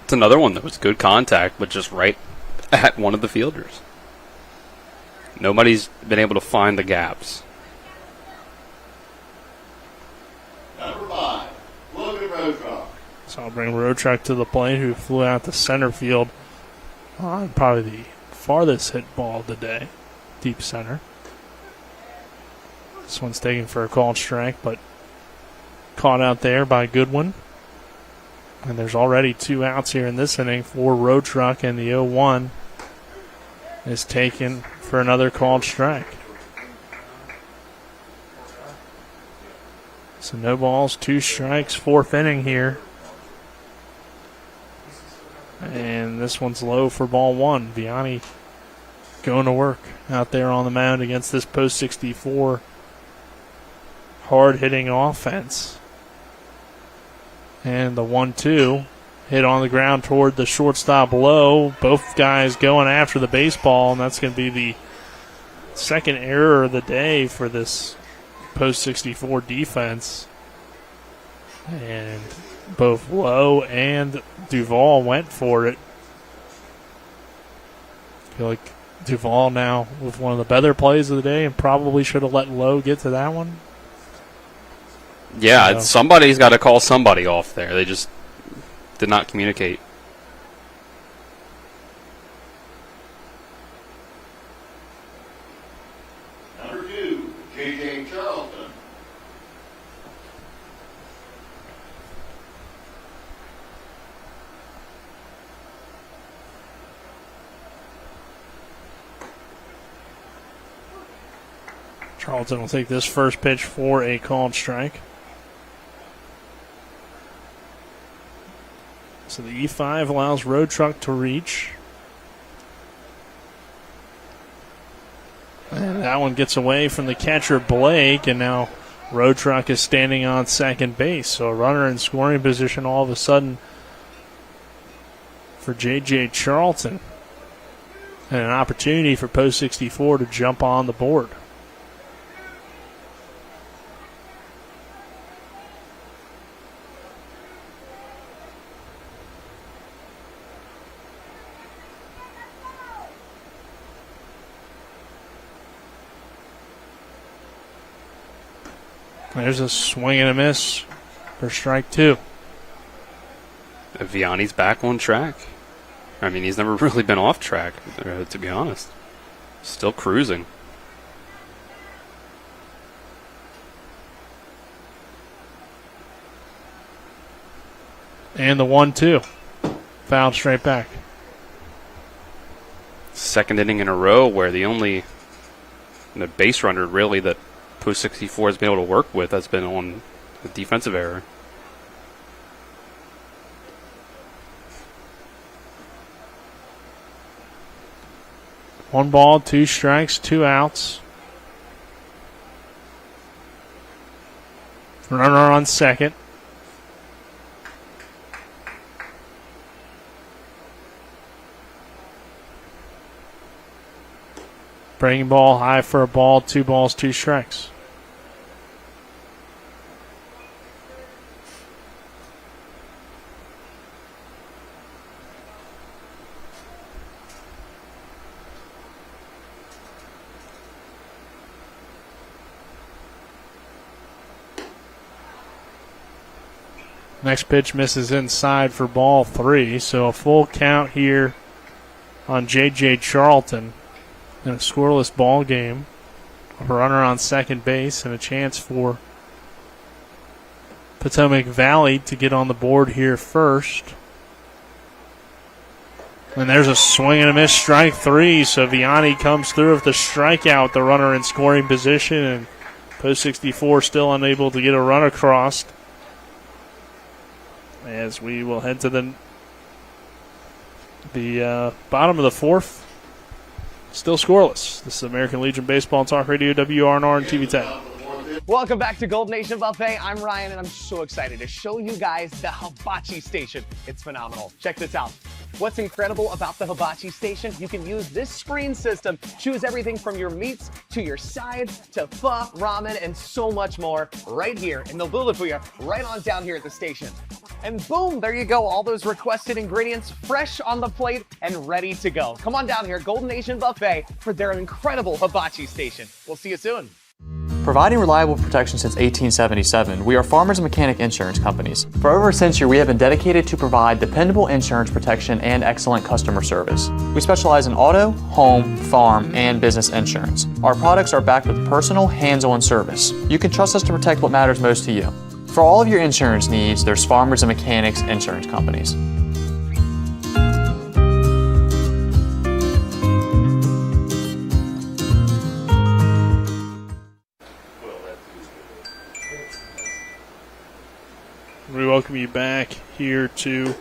It's another one that was good contact, but just right at one of the fielders. Nobody's been able to find the gaps. Number 5, Logan Roadruck. So I'll bring Roadruck to the plate, who flew out to center field on probably the farthest hit ball of the day, deep center. This one's taken for a called strike, but caught out there by Goodwin. And there's already 2 outs here in this inning for Roadruck, and the 0-1 is taken for another called strike. So no balls, 2 strikes, 4th inning here. And this one's low for ball 1. Vianney going to work out there on the mound against this post-64 hard-hitting offense. And the 1-2 hit on the ground toward the shortstop low. Both guys going after the baseball, and that's going to be the second error of the day for this post 64 defense. And both Lowe and Duvall went for it. I feel like Duvall now with one of the better plays of the day and probably should have let Lowe get to that one. Yeah, somebody's got to call somebody off there. They just did not communicate. Number 2, J.J. Charlton. Charlton will take this first pitch for a called strike. So the E5 allows Road Truck to reach. And that one gets away from the catcher, Blake, and now Road Truck is standing on second base. So a runner in scoring position all of a sudden for J.J. Charlton. And an opportunity for Post 64 to jump on the board. There's a swing and a miss for strike 2. Vianney's back on track. I mean, he's never really been off track, to be honest. Still cruising. And the 1-2. Fouled straight back. Second inning in a row where the base runner really that Post 64 has been able to work with has been on the defensive error. One ball, 2 strikes, 2 outs. Runner on second. Breaking ball high for a ball, 2 balls, 2 strikes. Next pitch misses inside for ball 3, so a full count here on J.J. Charlton. In a scoreless ball game, a runner on second base, and a chance for Potomac Valley to get on the board here first. And there's a swing and a miss, strike 3. So Vianney comes through with the strikeout, the runner in scoring position, and Post 64 still unable to get a run across. As we will head to the bottom of the 4th. Still scoreless. This is American Legion Baseball and Talk Radio, WRNR and TV 10. Welcome back to Gold Nation Buffet. I'm Ryan, and I'm so excited to show you guys the hibachi station. It's phenomenal. Check this out. What's incredible about the hibachi station, you can use this screen system, choose everything from your meats to your sides to pho, ramen, and so much more right here. And they'll build it for you right on down here at the station. And boom, there you go. All those requested ingredients fresh on the plate and ready to go. Come on down here, Golden Nation Buffet, for their incredible hibachi station. We'll see you soon. Providing reliable protection since 1877, we are Farmers and Mechanic Insurance Companies. For over a century, we have been dedicated to provide dependable insurance protection and excellent customer service. We specialize in auto, home, farm, and business insurance. Our products are backed with personal, hands-on service. You can trust us to protect what matters most to you. For all of your insurance needs, there's Farmers and Mechanics Insurance Companies. We welcome you back here to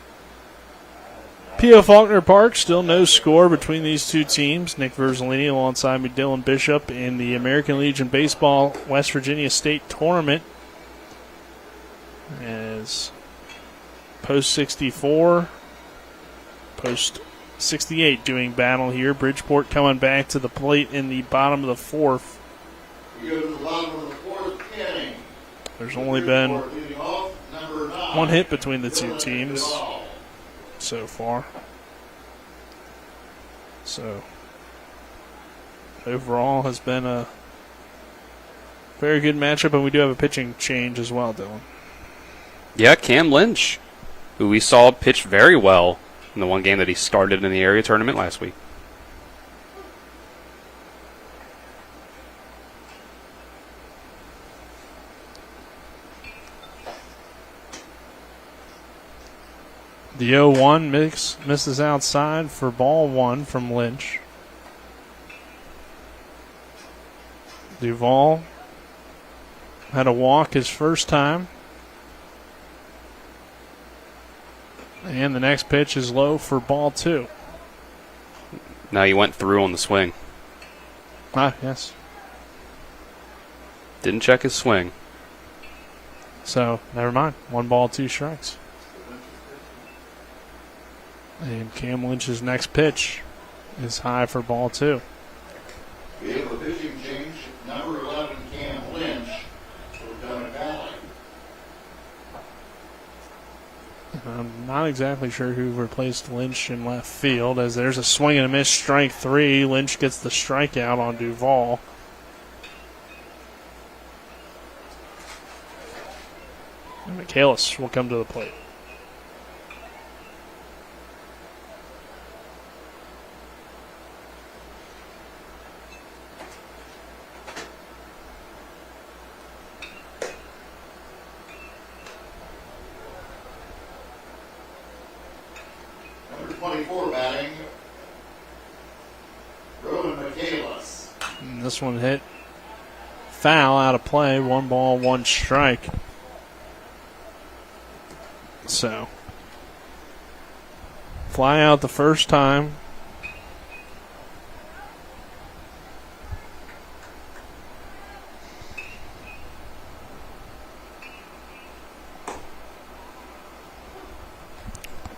P.O. Faulkner Park. Still no score between these two teams. Nick Verzolini alongside me, Dylan Bishop, in the American Legion Baseball West Virginia State Tournament. As Post 64, post 68 doing battle here. Bridgeport coming back to the plate in the bottom of the fourth. We go to the bottom of the fourth inning. There's only been leading off, number 9. one hit between the two teams so far. So overall has been a very good matchup, and we do have a pitching change as well, Dylan. Yeah, Cam Lynch, who we saw pitch very well in the one game that he started in the area tournament last week. The 0-1 misses outside for ball 1 from Lynch. Duvall had a walk his first time. And the next pitch is low for ball 2. Now he went through on the swing. Yes. Didn't check his swing. So, never mind. 1 ball, 2 strikes. And Cam Lynch's next pitch is high for ball 2. We have a pitching change. Number 11, Cam Lynch, for Potomac Valley. I'm not exactly sure who replaced Lynch in left field, as there's a swing and a miss, strike 3. Lynch gets the strikeout on Duvall. And Michaelis will come to the plate. Number 24 batting, Rowan Michaelis. And this one hit foul, out of play. 1 ball, 1 strike. So, fly out the first time.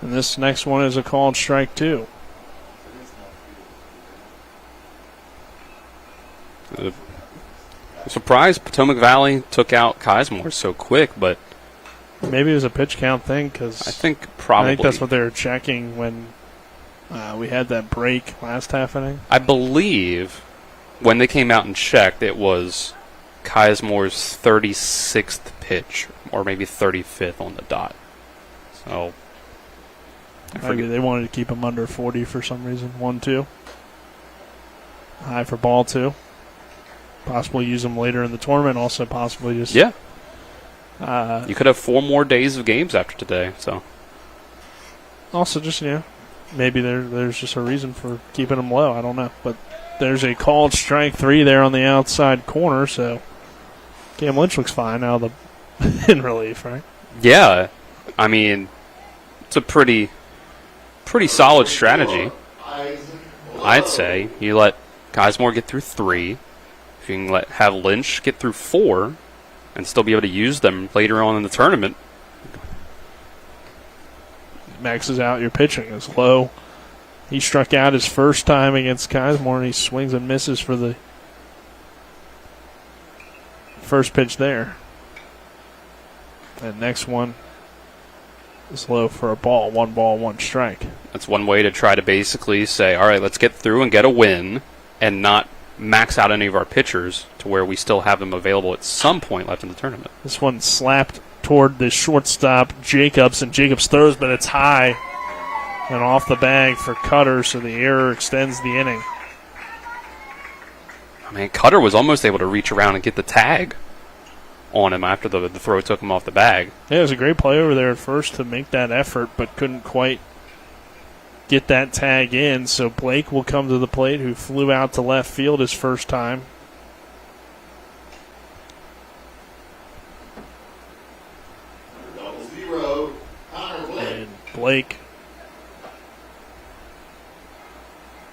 And this next one is a called strike 2. Surprised Potomac Valley took out Kismore so quick, but maybe it was a pitch count thing, because I think that's what they were checking when we had that break last half inning. I believe when they came out and checked, it was Kismore's 36th pitch, or maybe 35th on the dot. So maybe they wanted to keep him under 40 for some reason. 1-2. High for ball 2. Possibly use him later in the tournament. Also possibly just... Yeah. You could have 4 more days of games after today. So also just, maybe there's just a reason for keeping him low. I don't know. But there's a called strike 3 there on the outside corner. So Cam Lynch looks fine now in relief, right? Yeah. I mean, it's a pretty solid strategy, I'd say. You let Kismore get through 3. If you can have Lynch get through 4 and still be able to use them later on in the tournament. Maxes out your pitching. Is low. He struck out his first time against Kismore, and he swings and misses for the first pitch there. And next one is low for a ball. 1 ball, 1 strike. That's one way to try to basically say, all right, let's get through and get a win and not max out any of our pitchers to where we still have them available at some point left in the tournament. This one slapped toward the shortstop, Jacobs, and Jacobs throws, but it's high and off the bag for Cutter, so the error extends the inning. I mean, Cutter was almost able to reach around and get the tag on him after the throw took him off the bag. Yeah, it was a great play over there at first to make that effort, but couldn't quite get that tag in. So Blake will come to the plate, who flew out to left field his first time. And Blake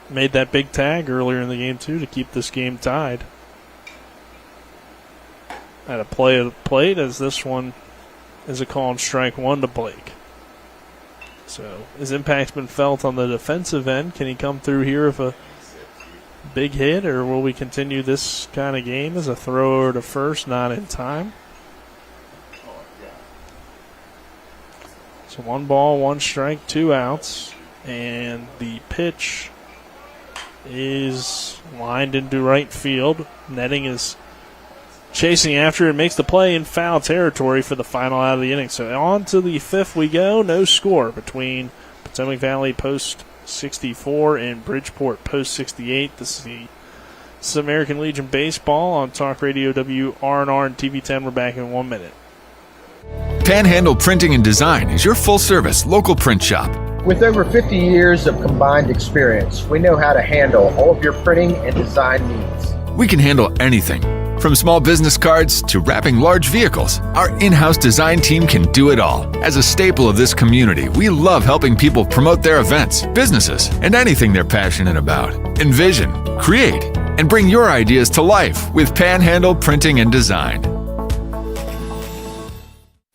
made that big tag earlier in the game, too, to keep this game tied. At a play at the plate, as this one is a call on strike 1 to Blake. So his impact's been felt on the defensive end. Can he come through here with a big hit, or will we continue this kind of game as a thrower to first, not in time? So 1 ball, 1 strike, 2 outs, and the pitch is lined into right field. Netting is chasing after it, makes the play in foul territory for the final out of the inning. So on to the 5th we go. No score between Potomac Valley post 64 and Bridgeport post 68. This is American Legion Baseball on Talk Radio WRNR and TV 10. We're back in 1 minute. Panhandle Printing and Design is your full-service local print shop. With over 50 years of combined experience, we know how to handle all of your printing and design needs. We can handle anything, from small business cards to wrapping large vehicles. Our in-house design team can do it all. As a staple of this community, we love helping people promote their events, businesses, and anything they're passionate about. Envision, create, and bring your ideas to life with Panhandle Printing and Design.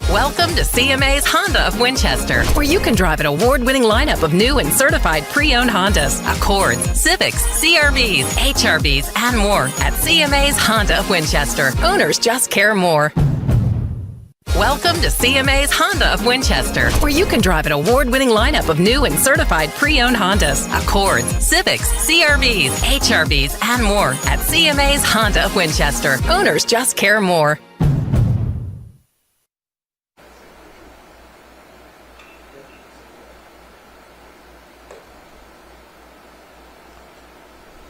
Welcome to CMA's Honda of Winchester, where you can drive an award-winning lineup of new and certified pre-owned Hondas, Accords, Civics, CRVs, HRVs, and more at CMA's Honda of Winchester. Owners just care more. Welcome to CMA's Honda of Winchester, where you can drive an award-winning lineup of new and certified pre-owned Hondas, Accords, Civics, CRVs, HRVs, and more at CMA's Honda of Winchester. Owners just care more.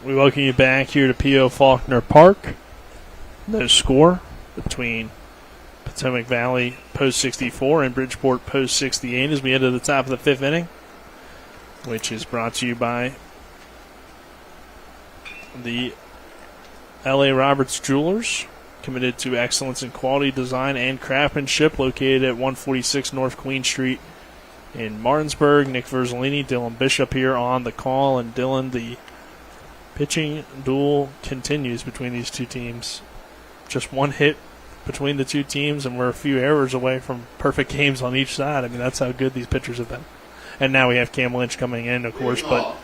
We welcome you back here to P.O. Faulkner Park. No score between Potomac Valley post 64 and Bridgeport post 68 as we head to the top of the 5th inning, which is brought to you by the L.A. Roberts Jewelers, committed to excellence in quality design and craftsmanship, located at 146 North Queen Street in Martinsburg. Nick Verzolini, Dylan Bishop here on the call, and Dylan, the pitching duel continues between these two teams. Just 1 hit between the two teams, and we're a few errors away from perfect games on each side. I mean, that's how good these pitchers have been. And now we have Cam Lynch coming in, of course, but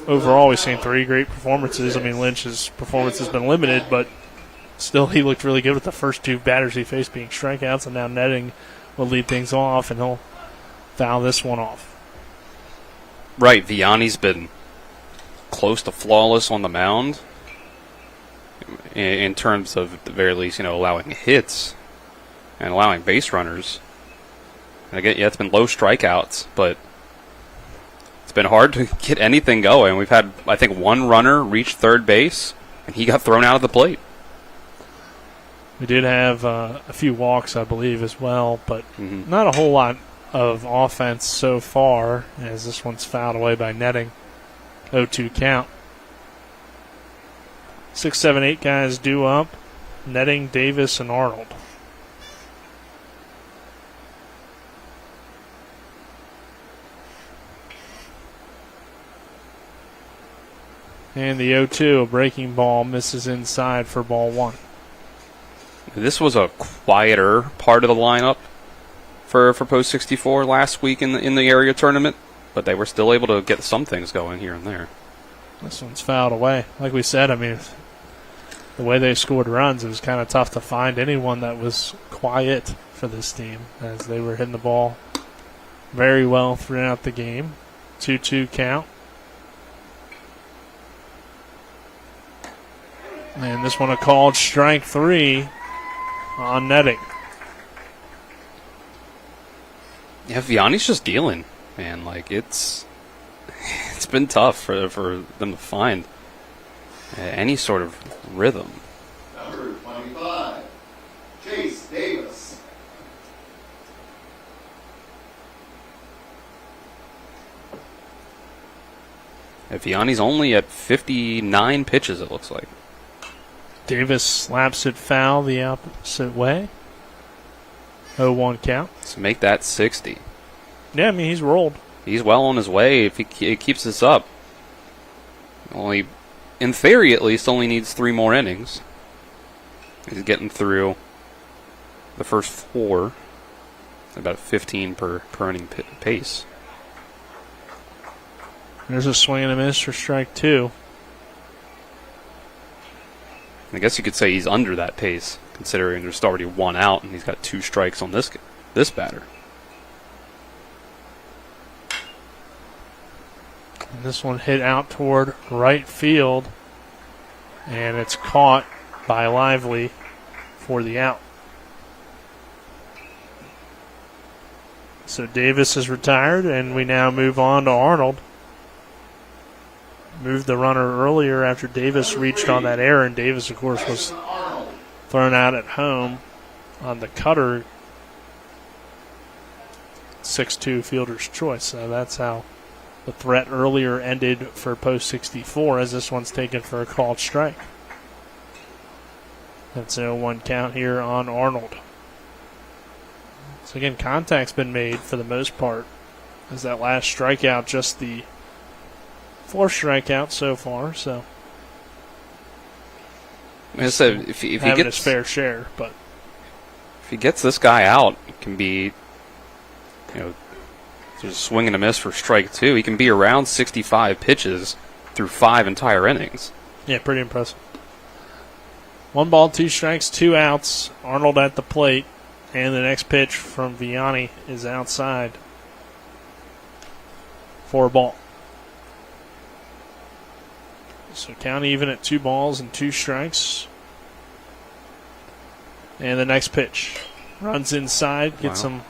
overall we've seen 3 great performances. I mean, Lynch's performance has been limited, but still he looked really good with the first 2 batters he faced being strikeouts, and now Netting will lead things off, and he'll foul this one off. Right, Vianney's been close to flawless on the mound in terms of, at the very least, allowing hits and allowing base runners. And again, it's been low strikeouts, but it's been hard to get anything going. We've had, I think, 1 runner reach third base, and he got thrown out of the plate. We did have a few walks, I believe, as well, but not a whole lot of offense so far, as this one's fouled away by Netting. 0-2 count. 6, 7, 8 guys due up. Netting, Davis, and Arnold. And the 0-2, a breaking ball, misses inside for ball 1. This was a quieter part of the lineup for post 64 last week in the area tournament, but they were still able to get some things going here and there. This one's fouled away. Like we said, I mean, the way they scored runs, it was kind of tough to find anyone that was quiet for this team, as they were hitting the ball very well throughout the game. 2-2 count. And this one a called strike 3 on Netting. Yeah, Vianney's just dealing, man. Like, it's been tough for them to find any sort of rhythm. Number 25, Chase Davis. Vianney's only at 59 pitches, it looks like. Davis slaps it foul the opposite way. 0-1 count. So make that 60. Yeah, I mean, he's rolled. He's well on his way if he keeps this up. Only, in theory at least, only needs 3 more innings. He's getting through the first 4. about 15 per inning pace. There's a swing and a miss for strike 2. I guess you could say he's under that pace, considering there's already 1 out and he's got 2 strikes on this batter. And this one hit out toward right field, and it's caught by Lively for the out. So Davis is retired, and we now move on to Arnold. Moved the runner earlier after Davis reached on that error, and Davis, of course, was thrown out at home on the cutter. 6-2 fielder's choice. So that's how the threat earlier ended for post 64, as this one's taken for a called strike. That's a 0-1 count here on Arnold. So again, contact's been made for the most part. As that last strikeout, just the 4th strikeout so far. So I said, if he having gets his fair share, but if he gets this guy out, it can be, there's a swing and a miss for strike 2. He can be around 65 pitches through 5 entire innings. Yeah, pretty impressive. 1 ball, 2 strikes, 2 outs. Arnold at the plate. And the next pitch from Vianney is outside for a ball. So count even at 2 balls and 2 strikes. And the next pitch runs inside, gets him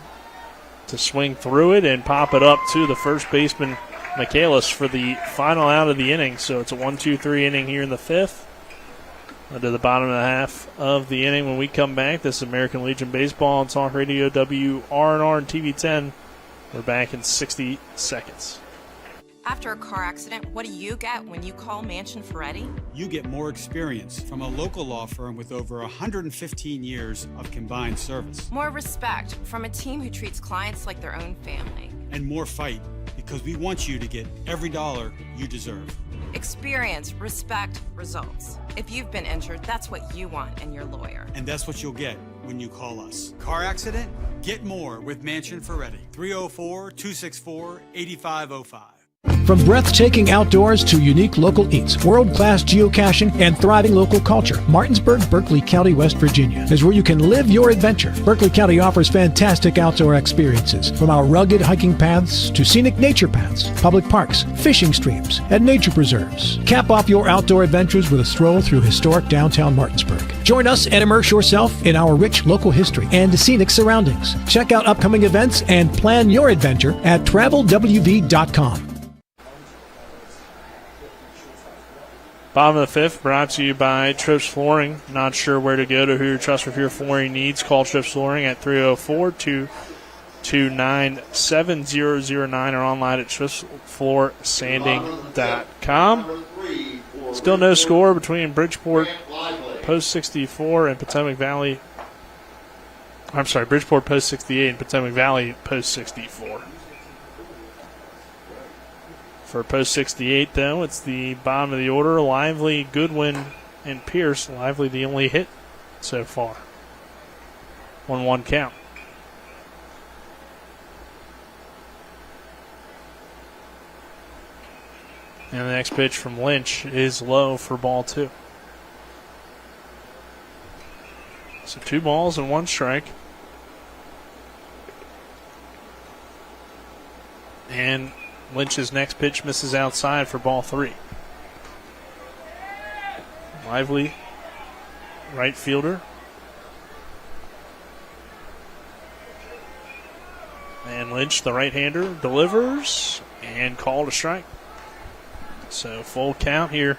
to swing through it and pop it up to the first baseman, Michaelis, for the final out of the inning. So it's a 1-2-3 inning here in the 5th. To the bottom of the half of the inning. When we come back, this is American Legion Baseball on Talk Radio WRNR and TV 10. We're back in 60 seconds. After a car accident, what do you get when you call Mansion Ferretti? You get more experience from a local law firm with over 115 years of combined service. More respect from a team who treats clients like their own family. And more fight, because we want you to get every dollar you deserve. Experience, respect, results. If you've been injured, that's what you want in your lawyer. And that's what you'll get when you call us. Car accident? Get more with Mansion Ferretti. 304-264-8505. From breathtaking outdoors to unique local eats, world-class geocaching, and thriving local culture, Martinsburg, Berkeley County, West Virginia is where you can live your adventure. Berkeley County offers fantastic outdoor experiences, from our rugged hiking paths to scenic nature paths, public parks, fishing streams, and nature preserves. Cap off your outdoor adventures with a stroll through historic downtown Martinsburg. Join us and immerse yourself in our rich local history and scenic surroundings. Check out upcoming events and plan your adventure at travelwv.com. Bottom of the 5th, brought to you by Trips Flooring. Not sure where to go to who your trust with your flooring needs? Call Trips Flooring at 304-229-7009 or online at tripsfloorsanding.com. Still no score between Bridgeport post 64 and Potomac Valley. I'm sorry, Bridgeport post 68 and Potomac Valley post 64. For post 68, though, it's the bottom of the order. Lively, Goodwin, and Pierce. Lively the only hit so far. 1-1 count. And the next pitch from Lynch is low for ball 2. So 2 balls and 1 strike. And Lynch's next pitch misses outside for ball 3. Lively, right fielder. And Lynch, the right-hander, delivers and called a strike. So full count here.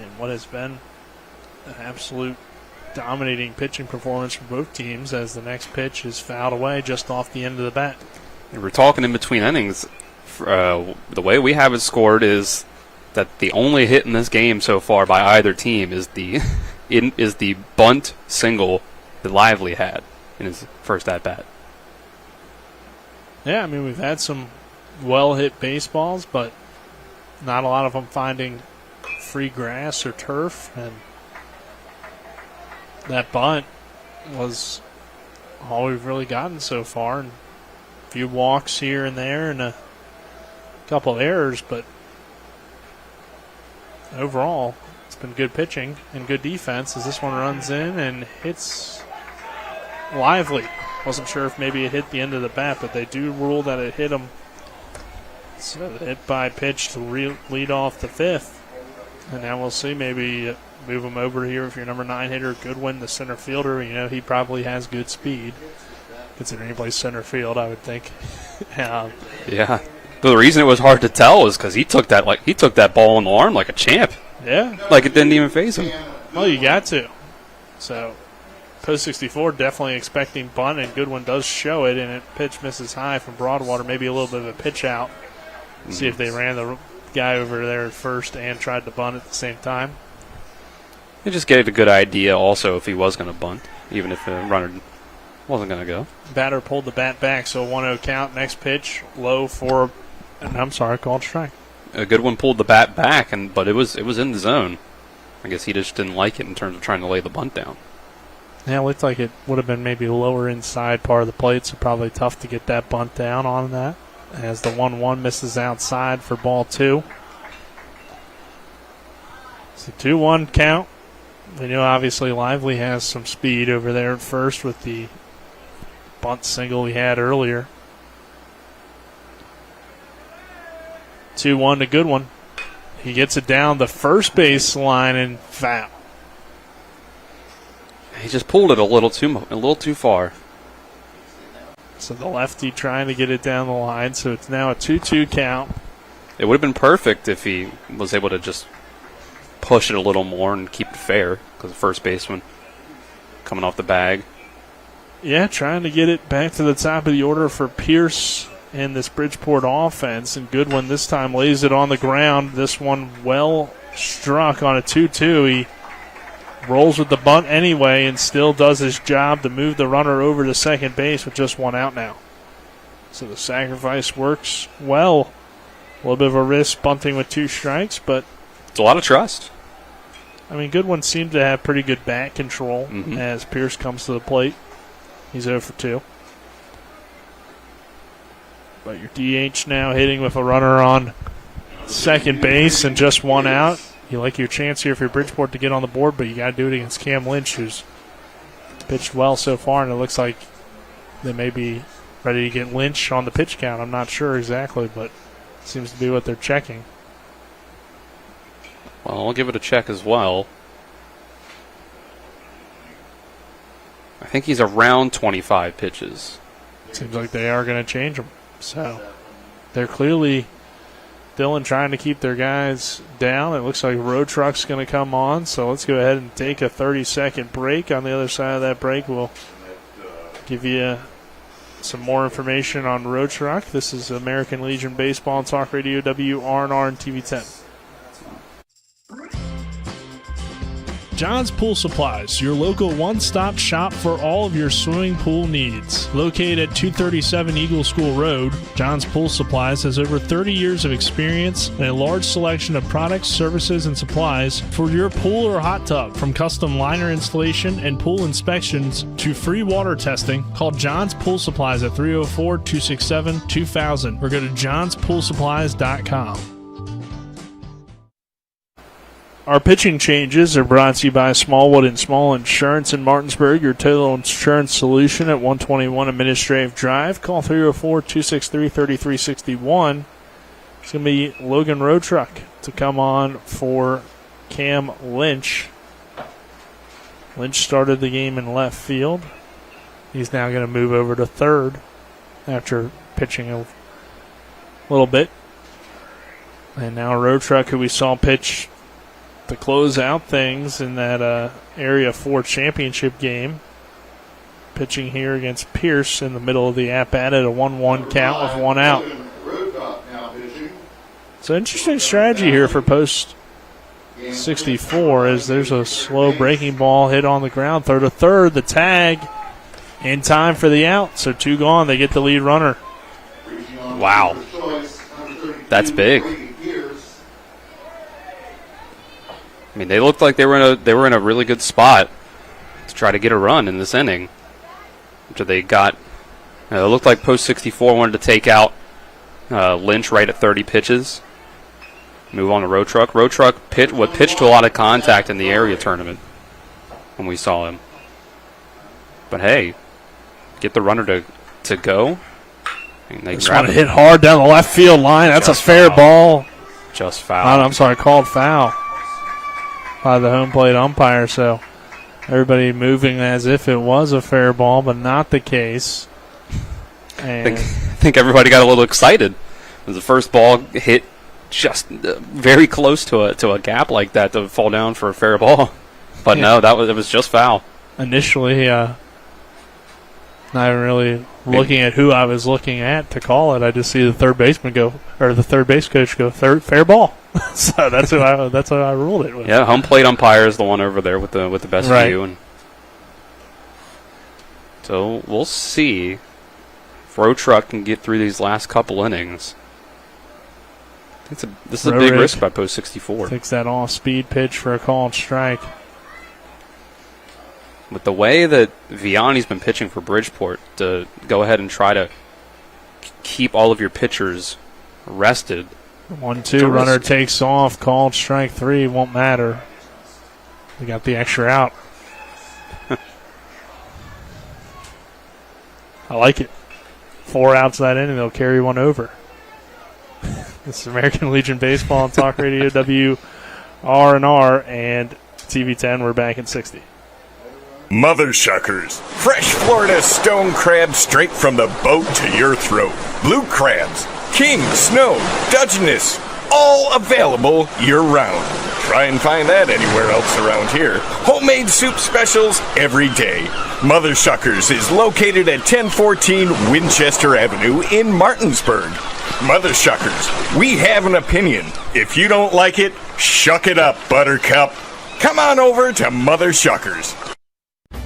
And what has been an absolute dominating pitching performance for both teams, as the next pitch is fouled away just off the end of the bat. We're talking in between innings. The way we have it scored is that the only hit in this game so far by either team is the bunt single that Lively had in his first at bat. Yeah, I mean, we've had some well-hit baseballs, but not a lot of them finding free grass or turf, and that bunt was all we've really gotten so far. And a few walks here and there and a couple errors, but overall it's been good pitching and good defense as this one runs in and hits Lively. Wasn't sure if maybe it hit the end of the bat, but they do rule that it hit him. So hit by pitch to lead off the fifth. And now we'll see, maybe move him over here if your number 9 hitter, Goodwin, the center fielder. You know, he probably has good speed. Considering he plays center field, I would think. Yeah. The reason it was hard to tell is because he took that ball in the arm like a champ. Yeah. Like it didn't even faze him. Well, you got to. So, post 64 definitely expecting bunt, and Goodwin does show it, and it pitch misses high from Broadwater. Maybe a little bit of a pitch out. See if they ran the guy over there at first and tried to bunt at the same time. It just gave a good idea also if he was going to bunt, even if the runner wasn't going to go. Batter pulled the bat back, so 1-0 count. Next pitch, low for, and I'm sorry, called strike. A good one pulled the bat back, but it was in the zone. I guess he just didn't like it in terms of trying to lay the bunt down. Yeah, it looked like it would have been maybe lower inside part of the plate, so probably tough to get that bunt down on that. As the 1-1 misses outside for ball 2. So 2-1 count. We know obviously Lively has some speed over there at first with the bunt single he had earlier. 2-1 to Goodwin. He gets it down the first base line and foul. He just pulled it a little too far. So the lefty trying to get it down the line. So it's now a 2-2 count. It would have been perfect if he was able to just push it a little more and keep it fair, because the first baseman coming off the bag. Yeah, trying to get it back to the top of the order for Pierce in this Bridgeport offense. And Goodwin this time lays it on the ground. This one well struck on a 2-2. He rolls with the bunt anyway and still does his job to move the runner over to second base with just one out now. So the sacrifice works well. A little bit of a risk bunting with 2 strikes, but it's a lot of trust. I mean, Goodwin seemed to have pretty good bat control as Pierce comes to the plate. He's 0 for 2. But your DH now hitting with a runner on second base and just one out. You like your chance here for Bridgeport to get on the board, but you got to do it against Cam Lynch, who's pitched well so far, and it looks like they may be ready to get Lynch on the pitch count. I'm not sure exactly, but it seems to be what they're checking. Well, I'll give it a check as well. I think he's around 25 pitches. Seems like they are going to change him. So they're clearly, Dylan, trying to keep their guys down. It looks like Road Truck's going to come on. So let's go ahead and take a 30-second break. On the other side of that break, we'll give you some more information on Road Truck. This is American Legion Baseball and Talk Radio, WRNR and TV 10. John's Pool Supplies, your local one-stop shop for all of your swimming pool needs. Located at 237 Eagle School Road, John's Pool Supplies has over 30 years of experience and a large selection of products, services, and supplies for your pool or hot tub. From custom liner installation and pool inspections to free water testing, call John's Pool Supplies at 304-267-2000 or go to johnspoolsupplies.com. Our pitching changes are brought to you by Smallwood and Small Insurance in Martinsburg, your total insurance solution at 121 Administrative Drive. Call 304-263-3361. It's going to be Logan Road Truck to come on for Cam Lynch. Lynch started the game in left field. He's now going to move over to third after pitching a little bit. And now Road Truck, who we saw pitch to close out things in that Area 4 championship game. Pitching here against Pierce in the middle of the at-bat at a 1-1 count with one out. So interesting strategy here for post 64 as there's a slow breaking ball hit on the ground. Throw to third, the tag in time for the out. So 2 gone, they get the lead runner. Wow. That's big. I mean, they looked like they were in a really good spot to try to get a run in this inning. after they got. It looked like Post 64 wanted to take out Lynch right at 30 pitches. Move on to Road Truck. Road Truck pitched to a lot of contact in the area tournament when we saw him. But hey, get the runner to go. And they just want to hit hard down the left field line. That's a fair ball. Just foul. I'm sorry, called foul by the home plate umpire. So everybody moving as if it was a fair ball, but not the case. I think everybody got a little excited. The first ball hit just very close to a gap like that to fall down for a fair ball. But no, it was just foul. Initially, not even really looking at who I was looking at to call it. I just see the third baseman the third base coach go fair ball. So that's who I ruled it with. Yeah, home plate umpire is the one over there with the best view, and so we'll see if Road Truck can get through these last couple innings. This is a big risk by Post 64. Takes that off-speed pitch for a called strike. With the way that Vianney's been pitching for Bridgeport, to go ahead and try to keep all of your pitchers rested. 1-2, runner takes off, called strike 3, won't matter. We got the extra out. I like it. 4 outs that inning, they'll carry one over. This is American Legion Baseball on Talk Radio WRNR and TV10. We're back in 60. Mother Shuckers. Fresh Florida stone crab straight from the boat to your throat. Blue crabs, king, snow, Dutchness, all available year-round. Try and find that anywhere else around here. Homemade soup specials every day. Mother Shuckers is located at 1014 Winchester Avenue in Martinsburg. Mother Shuckers, we have an opinion. If you don't like it, shuck it up, Buttercup. Come on over to Mother Shuckers.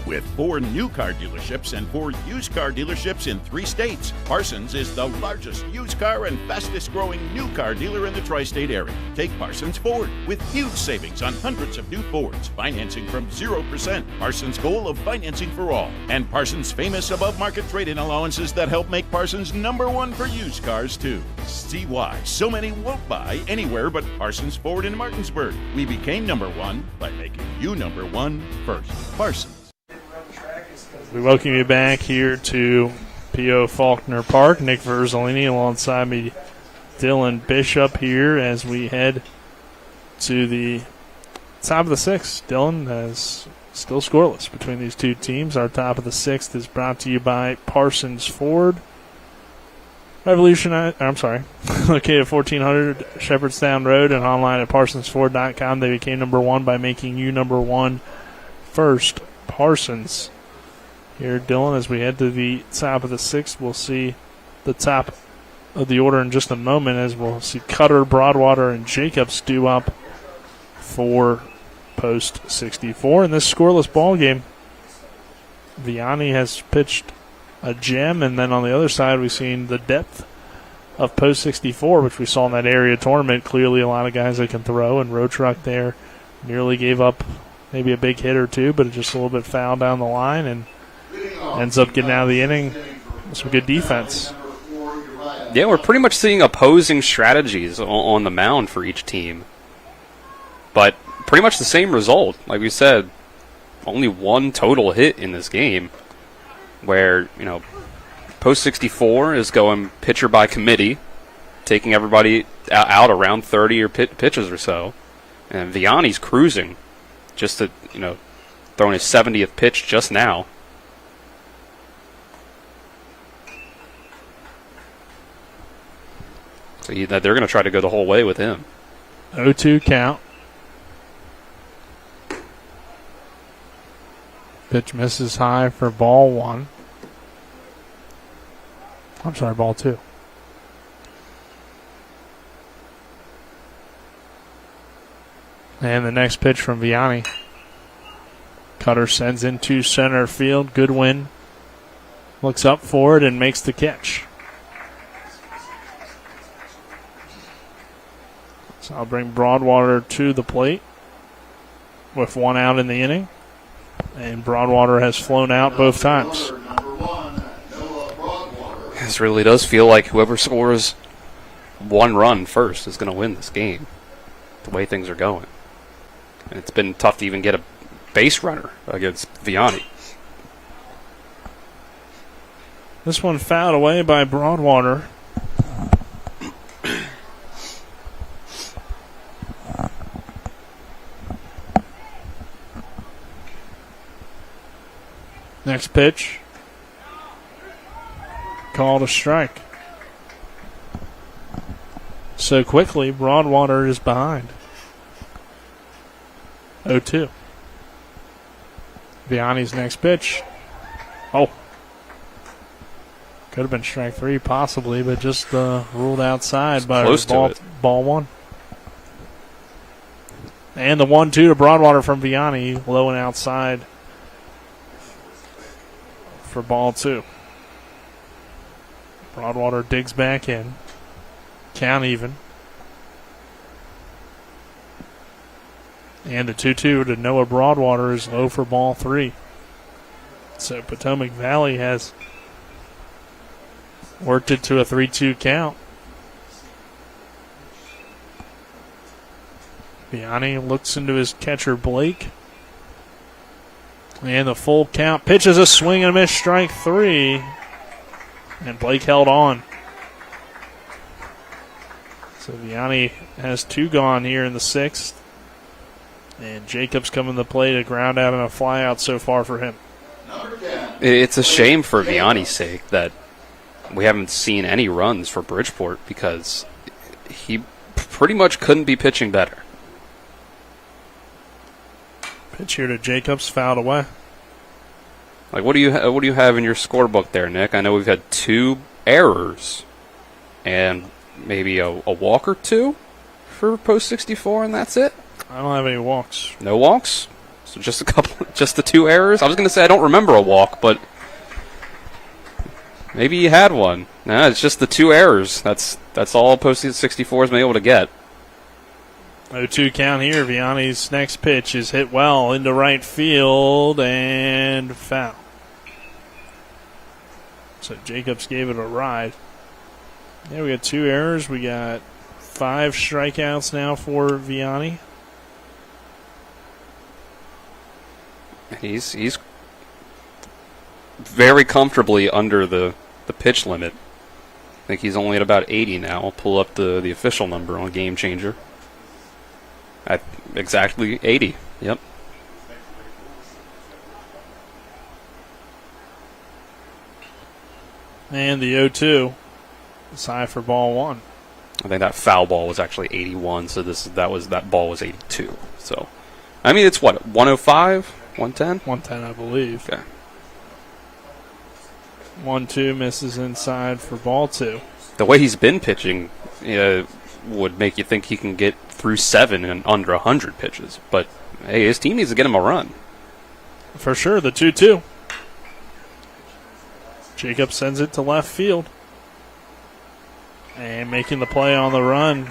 With 4 new car dealerships and 4 used car dealerships in 3 states, Parsons is the largest used car and fastest growing new car dealer in the tri-state area. Take Parsons Ford with huge savings on hundreds of new Fords, financing from 0%, Parsons' goal of financing for all, and Parsons' famous above-market trade-in allowances that help make Parsons #1 for used cars too. See why so many won't buy anywhere but Parsons Ford in Martinsburg. We became #1 by making you #1 first. Parsons. We welcome you back here to P.O. Faulkner Park. Nick Verzolini alongside me, Dylan Bishop here as we head to the top of the 6th. Dylan is still scoreless between these two teams. Our top of the 6th is brought to you by Parsons Ford. Located at 1400 Shepherdstown Road and online at parsonsford.com. They became #1 by making you #1 first. Parsons. Here, Dylan, as we head to the top of the 6th, we'll see the top of the order in just a moment as we'll see Cutter, Broadwater, and Jacobs due up for Post 64. In this scoreless ball game, Vianney has pitched a gem, and then on the other side we've seen the depth of Post 64, which we saw in that area tournament. Clearly a lot of guys that can throw, and Road Truck there nearly gave up maybe a big hit or two, but just a little bit foul down the line, and ends up getting out of the inning with some good defense. Yeah, we're pretty much seeing opposing strategies on the mound for each team. But pretty much the same result. Like we said, only 1 total hit in this game where, Post 64 is going pitcher by committee, taking everybody out around 30 or pitches or so. And Vianney's cruising just to, throwing his 70th pitch just now. So they're going to try to go the whole way with him. 0-2 count. Pitch misses high for ball 1. Ball 2. And the next pitch from Vianney. Cutter sends into center field. Goodwin looks up for it and makes the catch. So I'll bring Broadwater to the plate with 1 out in the inning. And Broadwater has flown out both times. This really does feel like whoever scores one run first is going to win this game, the way things are going. And it's been tough to even get a base runner against Vianney. This one fouled away by Broadwater. Next pitch. Called a strike. So quickly, Broadwater is behind. 0-2. Vianney's next pitch. Oh. Could have been strike 3 possibly, but just ruled outside by ball 1. And the 1-2 to Broadwater from Vianney, low and outside for ball 2. Broadwater digs back in. Count even. And the 2-2 to Noah Broadwater is low for ball 3. So Potomac Valley has worked it to a 3-2 count. Vianney looks into his catcher Blake. And the full count. Pitches a swing and a miss, strike 3. And Blake held on. So Vianney has 2 gone here in the 6th. And Jacobs coming to the plate, a ground out and a fly out so far for him. It's a shame for Vianney's sake that we haven't seen any runs for Bridgeport because he pretty much couldn't be pitching better. Pitch here to Jacobs, fouled away. Like, what do you have in your scorebook there, Nick? I know we've had 2 errors and maybe a walk or 2 for post 64, and that's it. I don't have any walks. No walks? So just just the 2 errors? I was going to say I don't remember a walk, but maybe you had one. Nah, it's just the 2 errors. That's all post 64 has been able to get. 0-2 count here. Vianney's next pitch is hit well into right field and foul. So Jacobs gave it a ride. Yeah, we got 2 errors. We got 5 strikeouts now for Vianney. He's very comfortably under the pitch limit. I think he's only at about 80 now. I'll pull up the official number on Game Changer. At exactly 80. Yep. And the 0-2 is high for ball 1. I think that foul ball was actually 81, so that ball was 82. So, I mean, it's what, 105, 110? 110, I believe. Okay. 1-2 misses inside for ball 2. The way he's been pitching would make you think he can get through 7 in under 100 pitches. But, hey, his team needs to get him a run. For sure, the 2-2. Jacob sends it to left field. And making the play on the run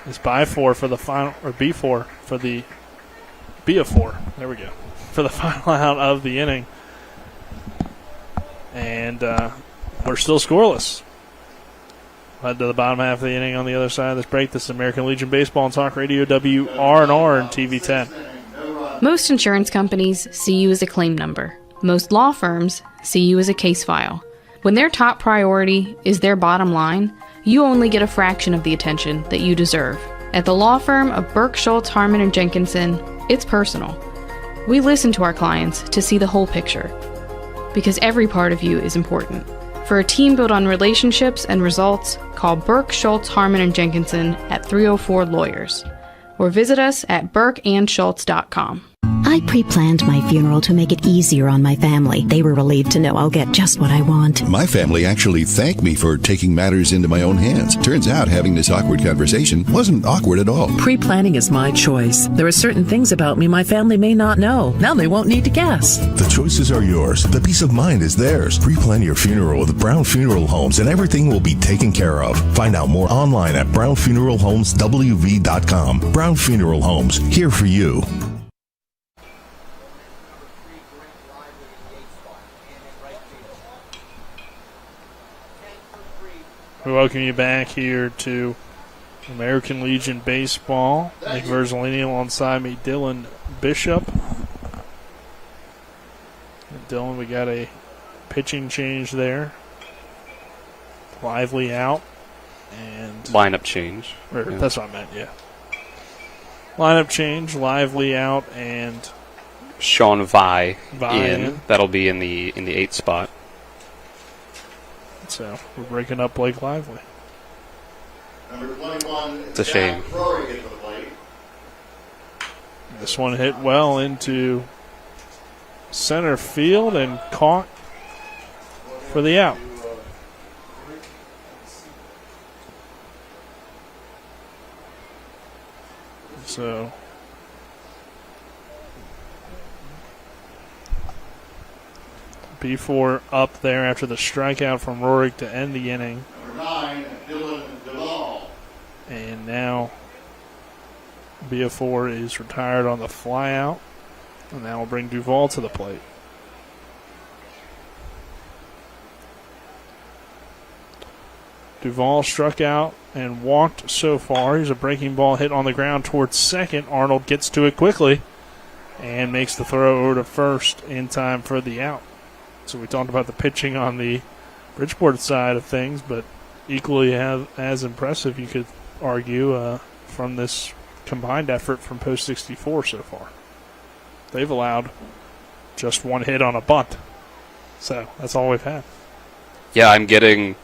is B4 for the final, or B4 for the B4. There we go. For the final out of the inning. And we're still scoreless. Head to the bottom half of the inning on the other side of this break. This is American Legion Baseball and Talk Radio, WRNR and TV 10. Most insurance companies see you as a claim number. Most law firms see you as a case file. When their top priority is their bottom line, you only get a fraction of the attention that you deserve. At the law firm of Burke, Schultz, Harmon, and Jenkinson, it's personal. We listen to our clients to see the whole picture, because every part of you is important. For a team built on relationships and results, call Burke, Schultz, Harmon, and Jenkinson at 304 Lawyers, or visit us at burkeandschultz.com. I pre-planned my funeral to make it easier on my family. They were relieved to know I'll get just what I want. My family actually thanked me for taking matters into my own hands. Turns out having this awkward conversation wasn't awkward at all. Pre-planning is my choice. There are certain things about me my family may not know. Now they won't need to guess. The choices are yours. The peace of mind is theirs. Pre-plan your funeral with Brown Funeral Homes and everything will be taken care of. Find out more online at brownfuneralhomeswv.com. Brown Funeral Homes, here for you. We welcome you back here to American Legion Baseball. Nick Verzolini alongside me, Dylan Bishop. And Dylan, we got a pitching change there. Lively out. And lineup change. That's what I meant, yeah. Lineup change, Lively out, and Sean Vai in. in. That'll be in the 8th spot. So we're breaking up Blake Lively. Number 21. It's a shame. Rory at the plate. This one hit well into center field and caught for the out. So B4 up there after the strikeout from Rorik to end the inning. Number 9, Dylan Duvall. And now B4 is retired on the flyout. And that will bring Duvall to the plate. Duvall struck out and walked so far. Here's a breaking ball hit on the ground towards second. Arnold gets to it quickly and makes the throw over to first in time for the out. So we talked about the pitching on the Bridgeport side of things, but equally as impressive, you could argue, from this combined effort from Post 64 so far. They've allowed just one hit on a bunt. So that's all we've had. Yeah, I'm getting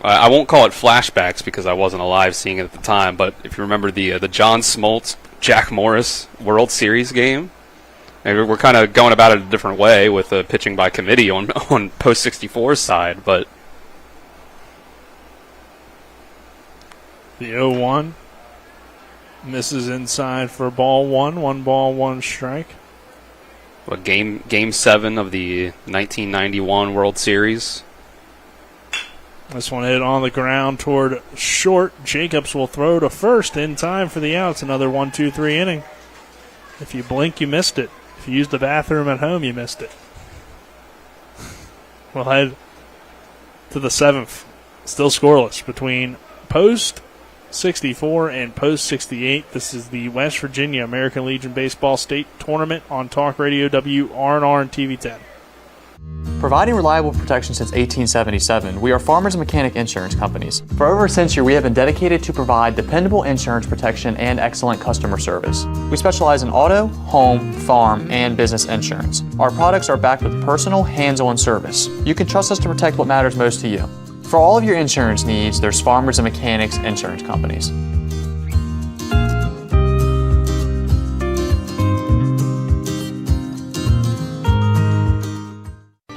I won't call it flashbacks because I wasn't alive seeing it at the time, but if you remember the John Smoltz, Jack Morris World Series game, maybe we're kind of going about it a different way with pitching by committee on Post 64's side, but the 0-1 misses inside for ball one. 1 ball, 1 strike. Game 7 of the 1991 World Series. This one hit on the ground toward short. Jacobs will throw to first in time for the outs. Another 1-2-3 inning. If you blink, you missed it. If you used the bathroom at home, you missed it. We'll head to the 7th. Still scoreless between Post 64 and Post 68. This is the West Virginia American Legion Baseball State Tournament on Talk Radio WRNR and TV 10. Providing reliable protection since 1877, we are Farmers and Mechanic Insurance Companies. For over a century, we have been dedicated to provide dependable insurance protection and excellent customer service. We specialize in auto, home, farm, and business insurance. Our products are backed with personal, hands-on service. You can trust us to protect what matters most to you. For all of your insurance needs, there's Farmers and Mechanics Insurance Companies.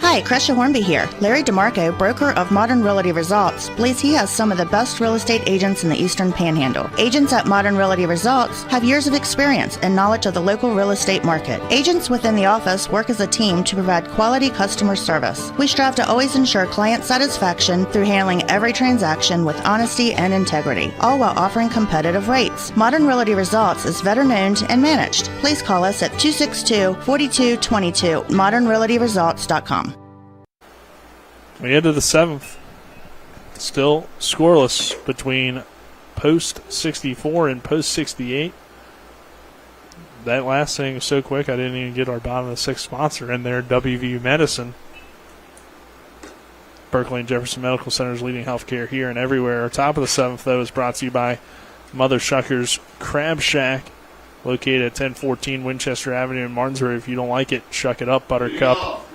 Hi, Crescia Hornby here. Larry DeMarco, broker of Modern Realty Results, believes he has some of the best real estate agents in the Eastern Panhandle. Agents at Modern Realty Results have years of experience and knowledge of the local real estate market. Agents within the office work as a team to provide quality customer service. We strive to always ensure client satisfaction through handling every transaction with honesty and integrity, all while offering competitive rates. Modern Realty Results is veteran-owned and managed. Please call us at 262-4222, modernrealtyresults.com. We head to the 7th. Still scoreless between Post 64 and Post 68. That last inning was so quick I didn't even get our bottom of the 6th sponsor in there, WVU Medicine. Berkeley and Jefferson Medical Center's leading healthcare here and everywhere. Our top of the 7th, though, is brought to you by Mother Shucker's Crab Shack, located at 1014 Winchester Avenue in Martinsburg. If you don't like it, shuck it up, Buttercup.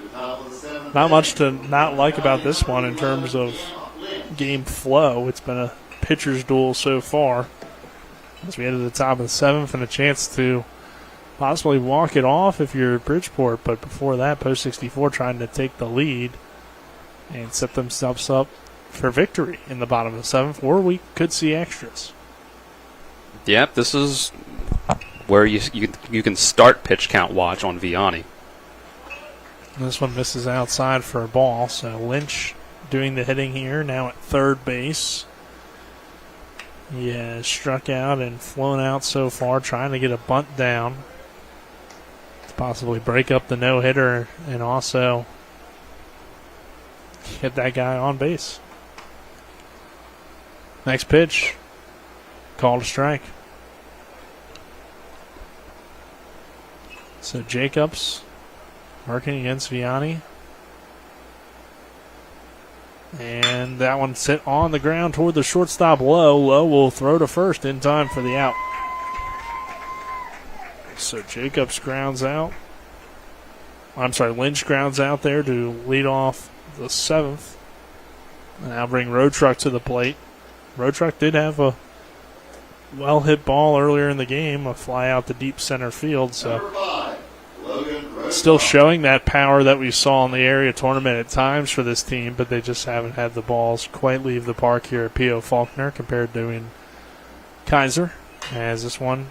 Not much to not like about this one in terms of game flow. It's been a pitcher's duel so far as we head to the top of the 7th and a chance to possibly walk it off if you're Bridgeport. But before that, Post 64 trying to take the lead and set themselves up for victory in the bottom of the 7th, or we could see extras. Yep, this is where you can start pitch count watch on Vianney. This one misses outside for a ball, so Lynch doing the hitting here, now at third base. He has struck out and flown out so far, trying to get a bunt down to possibly break up the no-hitter and also get that guy on base. Next pitch. Called a strike. So Jacobs working against Vianney. And that one sit on the ground toward the shortstop Lowe. Lowe will throw to first in time for the out. So Jacobs grounds out. I'm sorry, Lynch grounds out there to lead off the 7th. And now bring Road Truck to the plate. Road Truck did have a well-hit ball earlier in the game, a fly out to deep center field. So still showing that power that we saw in the area tournament at times for this team, but they just haven't had the balls quite leave the park here at P.O. Faulkner compared to in Kaiser. As this one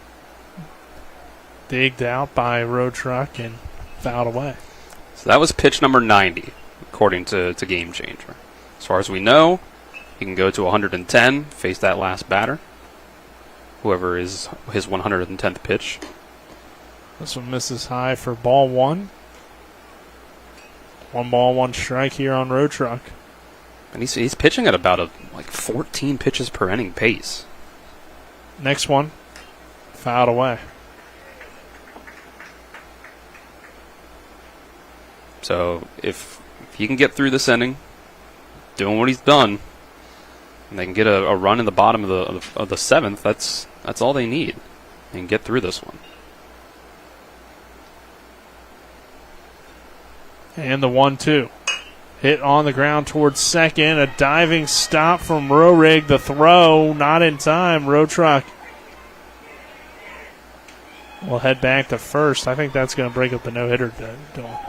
digged out by Road Truck and fouled away. So that was pitch number 90, according to Game Changer. As far as we know, he can go to 110, face that last batter, whoever is his 110th pitch. This one misses high for ball 1. 1 ball, 1 strike here on Road Truck. And he's pitching at about 14 pitches per inning pace. Next one, fouled away. So if he can get through this inning, doing what he's done, and they can get a run in the bottom of the 7th, that's all they need. They can get through this one. And the 1-2. Hit on the ground towards second. A diving stop from Roehrig. The throw, not in time. Road Truck will head back to first. I think that's going to break up the no-hitter.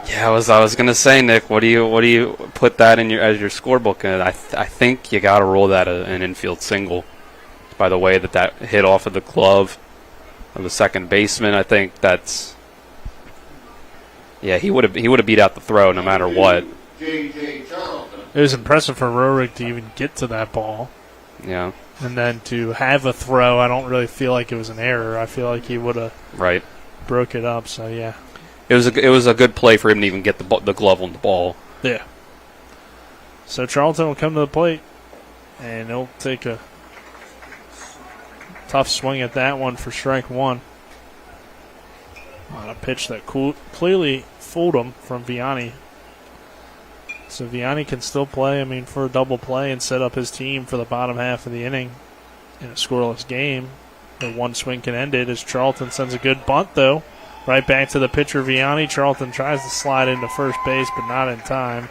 Yeah, I was going to say, Nick, what do you put that in as your scorebook? And I think you got to roll that an infield single. By the way that hit off of the glove of the second baseman, I think that's. Yeah, he would have beat out the throw no matter what. It was impressive for Roehrig to even get to that ball. Yeah. And then to have a throw, I don't really feel like it was an error. I feel like he would have broke it up. So yeah, it was a good play for him to even get the glove on the ball. Yeah. So Charlton will come to the plate, and he'll take a tough swing at that one for strike 1. On a pitch that clearly fooled him from Vianney. So Vianney can still play, for a double play and set up his team for the bottom half of the inning in a scoreless game. The one swing can end it as Charlton sends a good bunt, though. Right back to the pitcher, Vianney. Charlton tries to slide into first base, but not in time.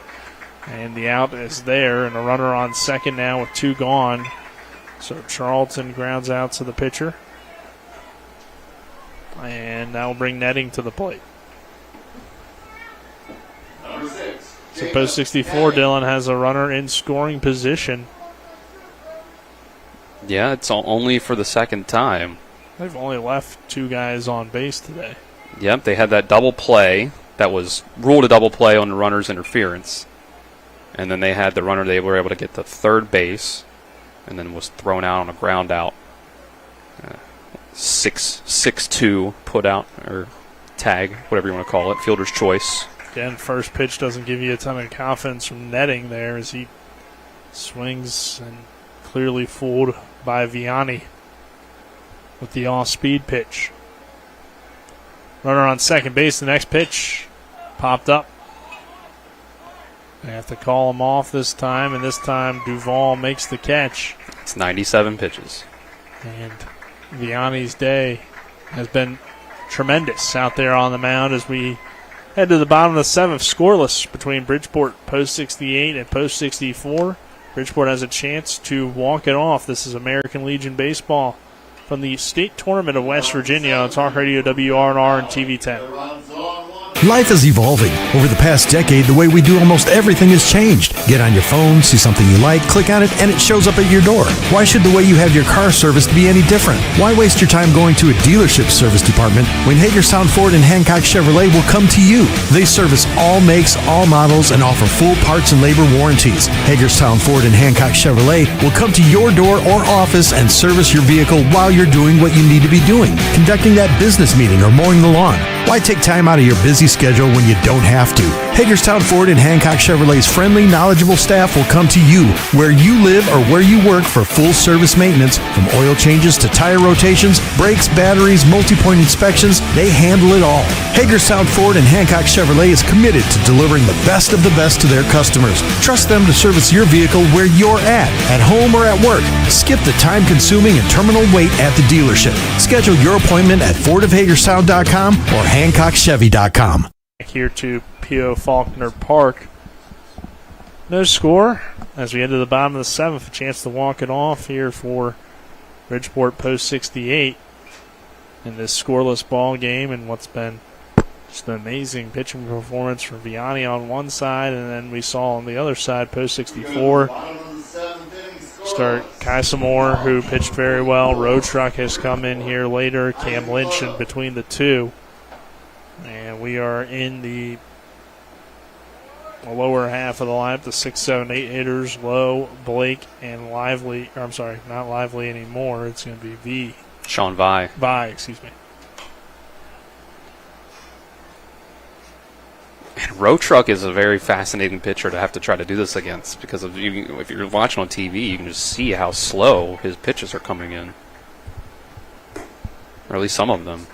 And the out is there, and a runner on second now with 2 gone. So Charlton grounds out to the pitcher. And that will bring Netting to the plate. Number 6. So post 64, Dylan has a runner in scoring position. Yeah, it's only for the second time. They've only left 2 guys on base today. Yep, they had that double play that was ruled a double play on the runner's interference. And then they had the runner, they were able to get to third base and then was thrown out on a ground out. 6-2 put out, or tag, whatever you want to call it, fielder's choice. Again, first pitch doesn't give you a ton of confidence from Netting there as he swings and clearly fooled by Vianney with the off-speed pitch. Runner on second base, the next pitch popped up. They have to call him off this time, and this time Duvall makes the catch. It's 97 pitches. And Vianney's day has been tremendous out there on the mound as we head to the bottom of the 7th, scoreless between Bridgeport post 68 and post 64. Bridgeport has a chance to walk it off. This is American Legion Baseball from the State Tournament of West Virginia on Talk Radio WRNR and TV 10. Life is evolving. Over the past decade, the way we do almost everything has changed. Get on your phone, see something you like, click on it, and it shows up at your door. Why should the way you have your car serviced be any different? Why waste your time going to a dealership service department when Hagerstown Ford and Hancock Chevrolet will come to you? They service all makes, all models, and offer full parts and labor warranties. Hagerstown Ford and Hancock Chevrolet will come to your door or office and service your vehicle while you're doing what you need to be doing, conducting that business meeting or mowing the lawn. Why take time out of your busy schedule when you don't have to? Hagerstown Ford and Hancock Chevrolet's friendly, knowledgeable staff will come to you where you live or where you work for full service maintenance, from oil changes to tire rotations, brakes, batteries, multi-point inspections. They handle it all. Hagerstown Ford and Hancock Chevrolet is committed to delivering the best of the best to their customers. Trust them to service your vehicle where you're at home or at work. Skip the time-consuming and terminal wait at the dealership. Schedule your appointment at fordofhagerstown.com or hancockchevy.com. Here to P.O. Faulkner Park. No score as we enter the bottom of the 7th. A chance to walk it off here for Bridgeport Post 68 in this scoreless ball game, and what's been just an amazing pitching performance from Vianney on one side, and then we saw on the other side Post 64 start Kaisamore, who pitched very well. Road Truck has come in here later. Cam Lynch in between the two. And we are in the lower half of the lineup, the 6, 7, 8 hitters, Lowe, Blake, and Lively. Or I'm sorry, not Lively anymore. It's going to be Sean Vi. Excuse me. And Road Truck is a very fascinating pitcher to have to try to do this against, because if you're watching on TV, you can just see how slow his pitches are coming in. Or at least some of them.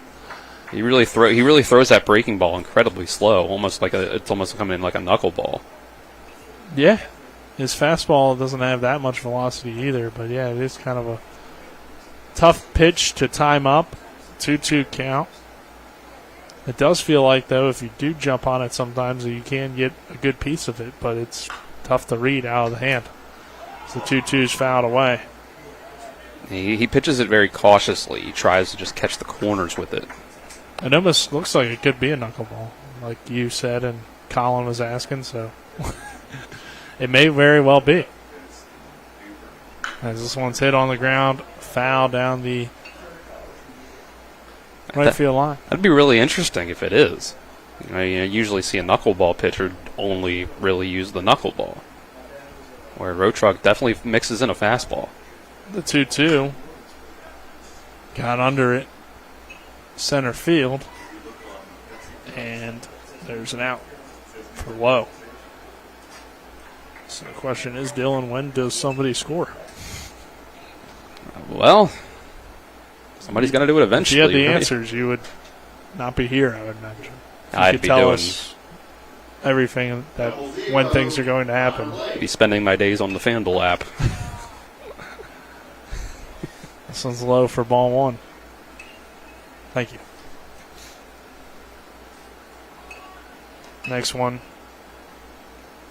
He really throws that breaking ball incredibly slow, it's almost coming in like a knuckleball. Yeah, his fastball doesn't have that much velocity either, but yeah, it is kind of a tough pitch to time up. 2-2 count. It does feel like, though, if you do jump on it sometimes, you can get a good piece of it, but it's tough to read out of the hand. So 2-2's fouled away. He pitches it very cautiously. He tries to just catch the corners with it. It almost looks like it could be a knuckleball, like you said and Colin was asking, so it may very well be. As this one's hit on the ground, foul down the right field line. That'd be really interesting if it is. You usually see a knuckleball pitcher only really use the knuckleball, where Road Truck definitely mixes in a fastball. The 2-2 got under it. Center field, and there's an out for Lowe. So the question is, Dylan, when does somebody score? Well, somebody's got to do it eventually. If you had the right? answers, you would not be here, I would imagine. I'd could be tell doing us everything that when things are going to happen. Be spending my days on the FanDuel app. This one's low for ball one. Thank you. Next one,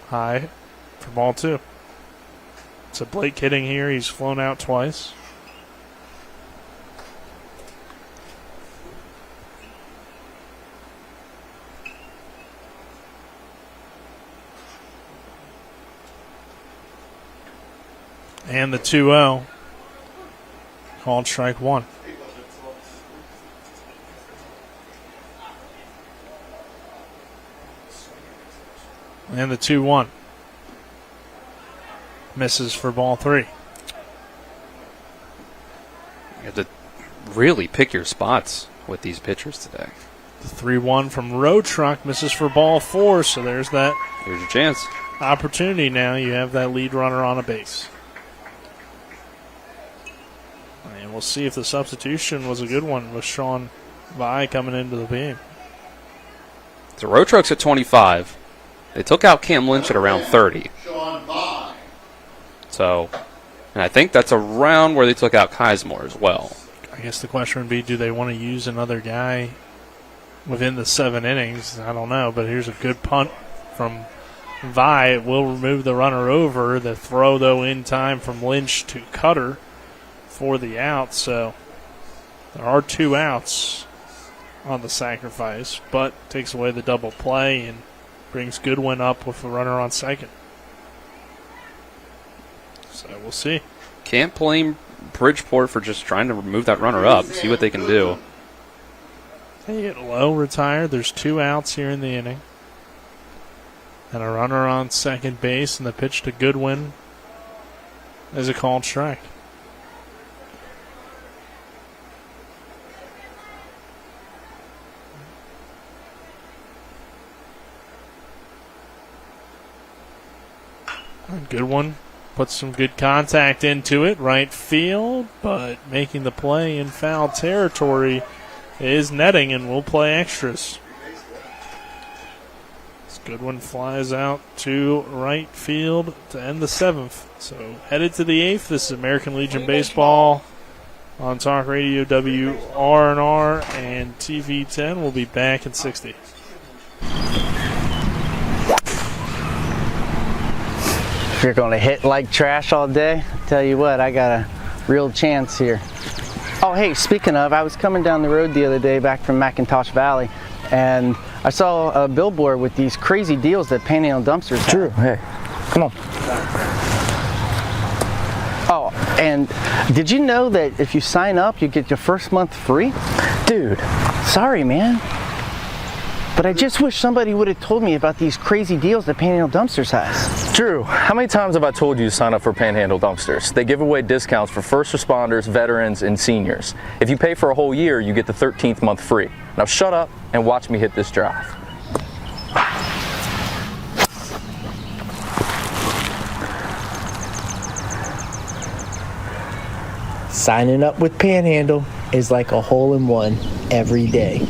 high for ball two. It's a Blake hitting here. He's flown out twice. And the 2-0 called strike one. And the 2-1 misses for ball three. You have to really pick your spots with these pitchers today. The 3-1 from Road Truck misses for ball four, so there's that. Here's your chance. Opportunity now. You have that lead runner on a base. And we'll see if the substitution was a good one with Sean Vi coming into the game. So Road Truck's at 25. They took out Cam Lynch at around 30. So, and I think that's around where they took out Kaisamore as well. I guess the question would be, do they want to use another guy within the 7 innings? I don't know, but here's a good punt from Vi. It will remove the runner over. The throw, though, in time from Lynch to Cutter for the out. So there are 2 outs on the sacrifice, but takes away the double play and brings Goodwin up with a runner on second. So we'll see. Can't blame Bridgeport for just trying to remove that runner up. See what they can do. They get Lowe retired. There's 2 outs here in the inning. And a runner on second base, and the pitch to Goodwin is a called strike. A good one. Put some good contact into it. Right field, but making the play in foul territory is netting, and we'll play extras. This good one flies out to right field to end the 7th. So headed to the 8th. This is American Legion Baseball on Talk Radio WRNR and TV 10. We'll be back in 60. If you're going to hit like trash all day, I tell you what, I got a real chance here. Oh, hey, speaking of, I was coming down the road the other day back from McIntosh Valley, and I saw a billboard with these crazy deals that Panhandle Dumpsters have. Drew, hey, come on. Oh, and did you know that if you sign up, you get your first month free? Dude, sorry, man. But I just wish somebody would have told me about these crazy deals that Panhandle Dumpsters has. Drew, how many times have I told you to sign up for Panhandle Dumpsters? They give away discounts for first responders, veterans, and seniors. If you pay for a whole year, you get the 13th month free. Now shut up and watch me hit this drive. Signing up with Panhandle is like a hole-in-one every day.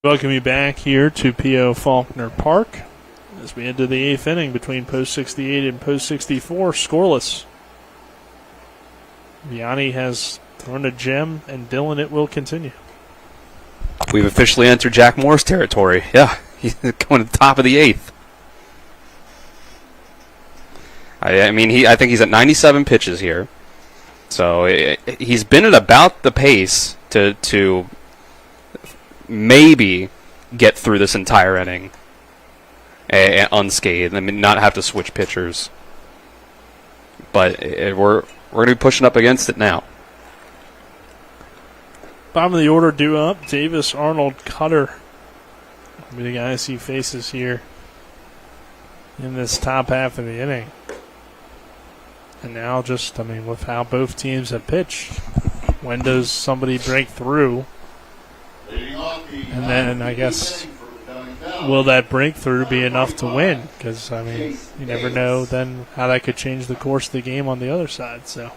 Welcome you back here to P.O. Faulkner Park as we enter the 8th inning between post 68 and post 64, scoreless. Vianney has thrown a gem, and Dylan, it will continue. We've officially entered Jack Moore's territory. Yeah, he's going to the top of the 8th. I think he's at 97 pitches here. So he's been at about the pace to maybe get through this entire inning unscathed. I mean, not have to switch pitchers. But we're going to be pushing up against it now. Bottom of the order due up. Davis, Arnold, Cutter will be the guys he faces here in this top half of the inning. And now with how both teams have pitched, when does somebody break through? And then I guess, will that breakthrough be enough to win? Because, you never know then how that could change the course of the game on the other side. So,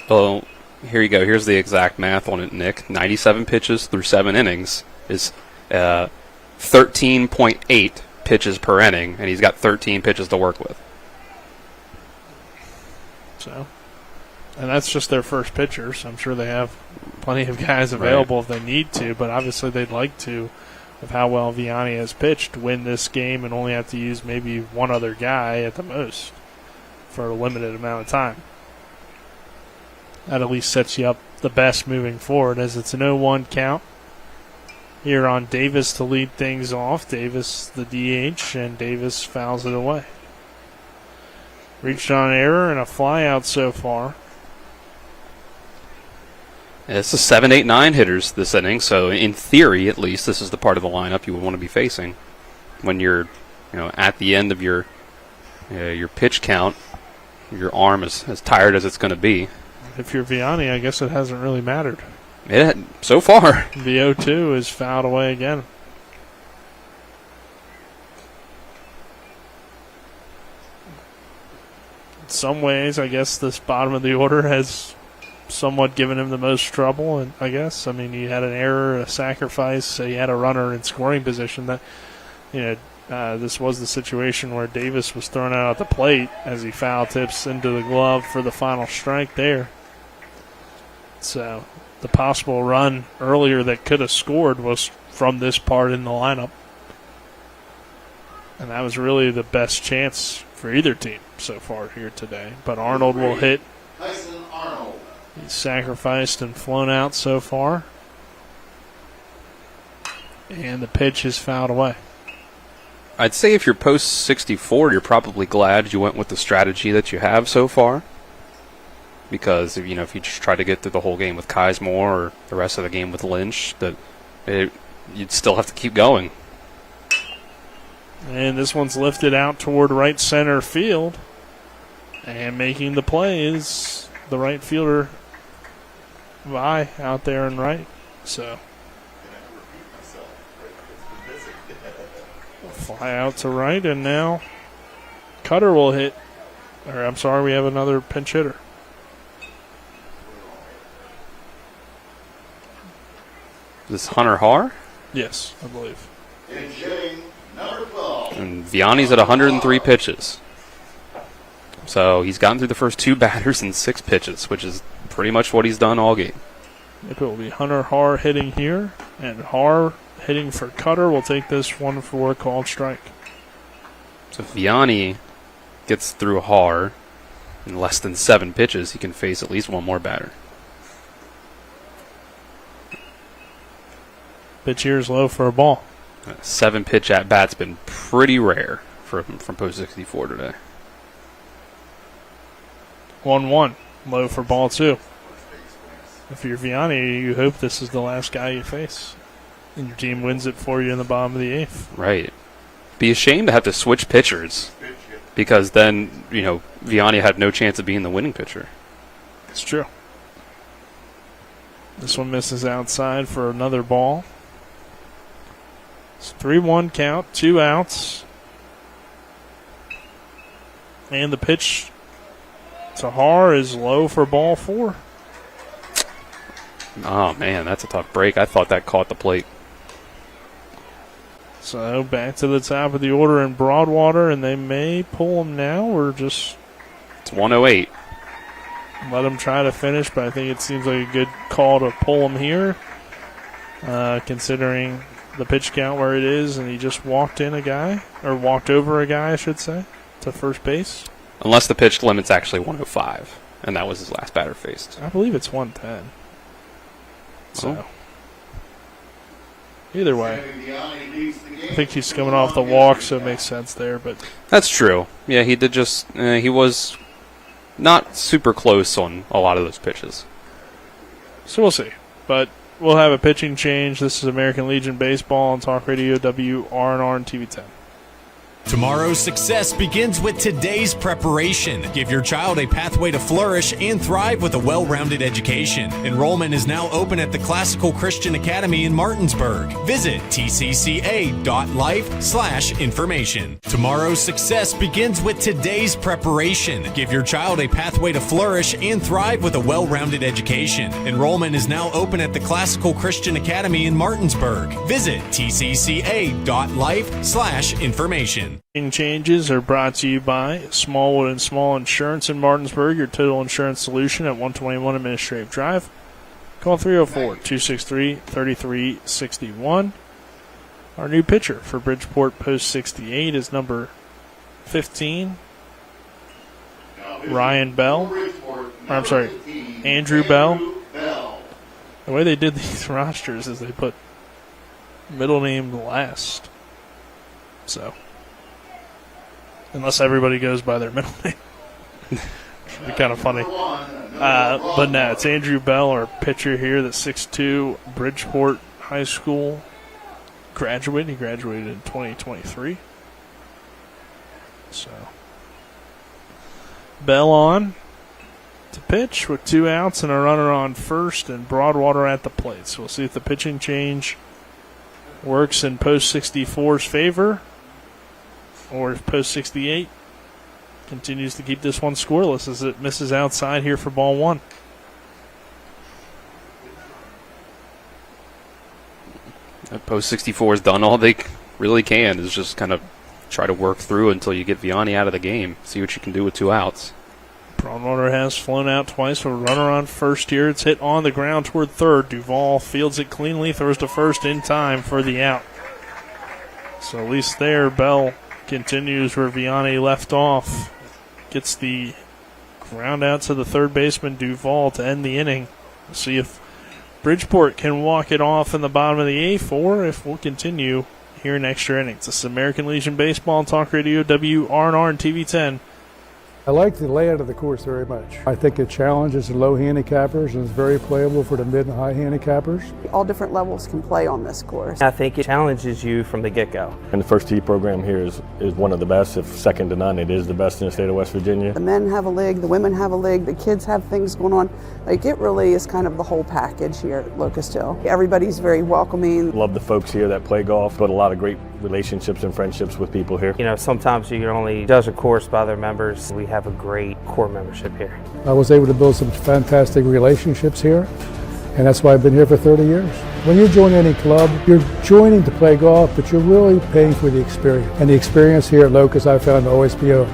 well, here you go. Here's the exact math on it, Nick. 97 pitches through 7 innings is 13.8 pitches per inning, and he's got 13 pitches to work with. So, and that's just their first pitcher, so I'm sure they have plenty of guys available if they need to, but obviously they'd like to, with how well Vianney has pitched, win this game and only have to use maybe one other guy at the most for a limited amount of time. That at least sets you up the best moving forward, as it's an 0-1 count here on Davis to lead things off. Davis the DH, and Davis fouls it away. Reached on error and a fly out so far. It's the 7, 8, 9 hitters this inning, so in theory, at least, this is the part of the lineup you would want to be facing when you're, at the end of your pitch count. Your arm is as tired as it's going to be. If you're Vianney, I guess it hasn't really mattered. So far. The 0-2 is fouled away again. In some ways, I guess this bottom of the order has somewhat given him the most trouble, and I guess, you had an error, a sacrifice, so you had a runner in scoring position. That, this was the situation where Davis was thrown out at the plate as he foul tips into the glove for the final strike there. So the possible run earlier that could have scored was from this part in the lineup, and that was really the best chance for either team so far here today. But Arnold will hit. Tyson Arnold. He's sacrificed and flown out so far. And the pitch is fouled away. I'd say if you're post 64, you're probably glad you went with the strategy that you have so far. Because, if you just try to get through the whole game with Kysmore or the rest of the game with Lynch, you'd still have to keep going. And this one's lifted out toward right center field. And making the play is the right fielder, Vi, out there and right. So Fly out to right, and now Cutter will hit. Or I'm sorry, we have another pinch hitter. Is this Hunter Har? Yes, I believe. And Vianney's at 103 pitches. So he's gotten through the first 2 batters in 6 pitches, which is pretty much what he's done all game. It will be Hunter Har hitting here, and Har hitting for Cutter will take this 1-4 called strike. So if Vianney gets through Har in less than 7 pitches, he can face at least one more batter. Pitch here is low for a ball. 7 pitch at bat's been pretty rare from Post 64 today. 1-1, low for ball 2. If you're Vianney, you hope this is the last guy you face, and your team wins it for you in the bottom of the 8th. Right. Be ashamed to have to switch pitchers, because then, Vianney had no chance of being the winning pitcher. It's true. This one misses outside for another ball. It's 3-1 count, 2 outs. And the pitch to Har is low for ball 4. Oh, man, that's a tough break. I thought that caught the plate. So back to the top of the order in Broadwater, and they may pull him now or just... It's 108. Let him try to finish, but I think it seems like a good call to pull him here, considering the pitch count where it is, and he just walked over a guy, I should say, to first base. Unless the pitch limit's actually 105, and that was his last batter faced. I believe it's 110. So, either way, I think he's coming off the walk, so it makes sense there. But that's true. Yeah, he did just, he was not super close on a lot of those pitches. So we'll see. But we'll have a pitching change. This is American Legion Baseball on Talk Radio WRNR and TV 10. Tomorrow's success begins with today's preparation. Give your child a pathway to flourish and thrive with a well-rounded education. Enrollment is now open at the Classical Christian Academy in Martinsburg. Visit tcca.life/information. Tomorrow's success begins with today's preparation. Give your child a pathway to flourish and thrive with a well-rounded education. Enrollment is now open at the Classical Christian Academy in Martinsburg. Visit tcca.life/information. Changes are brought to you by Smallwood and Small Insurance in Martinsburg, your total insurance solution at 121 Administrative Drive. Call 304-263-3361. Our new pitcher for Bridgeport Post 68 is number 15, Andrew Bell. The way they did these rosters is they put middle name last. So, unless everybody goes by their middle name. Should be kind of funny. But no, it's Andrew Bell, our pitcher here, the 6'2", Bridgeport High School graduate. He graduated in 2023. So, Bell on to pitch with 2 outs and a runner on first, and Broadwater at the plate. So we'll see if the pitching change works in Post 64's favor, or if Post 68 continues to keep this one scoreless as it misses outside here for ball 1. Post 64 has done all they really can, is just kind of try to work through until you get Vianney out of the game, see what you can do with 2 outs. Broadwater has flown out twice with a runner on first here. It's hit on the ground toward third. Duvall fields it cleanly, throws to first in time for the out. So at least there, Bell continues where Vianney left off. Gets the ground out to the third baseman, Duvall, to end the inning. We'll see if Bridgeport can walk it off in the bottom of the 8th, or if we'll continue here in extra innings. This is American Legion Baseball on Talk Radio, WRNR and TV 10. I like the layout of the course very much. I think it challenges the low handicappers and is very playable for the mid and high handicappers. All different levels can play on this course. I think it challenges you from the get-go. And the first tee program here is one of the best, if second to none. It is the best in the state of West Virginia. The men have a league, the women have a league, the kids have things going on. Like, it really is kind of the whole package here at Locust Hill. Everybody's very welcoming. Love the folks here that play golf, put a lot of great relationships and friendships with people here. You know, sometimes you can only judge a course by their members. We have a great core membership here. I was able to build some fantastic relationships here, and that's why I've been here for 30 years. When you join any club, you're joining to play golf, but you're really paying for the experience. And the experience here at Locust I found to always be a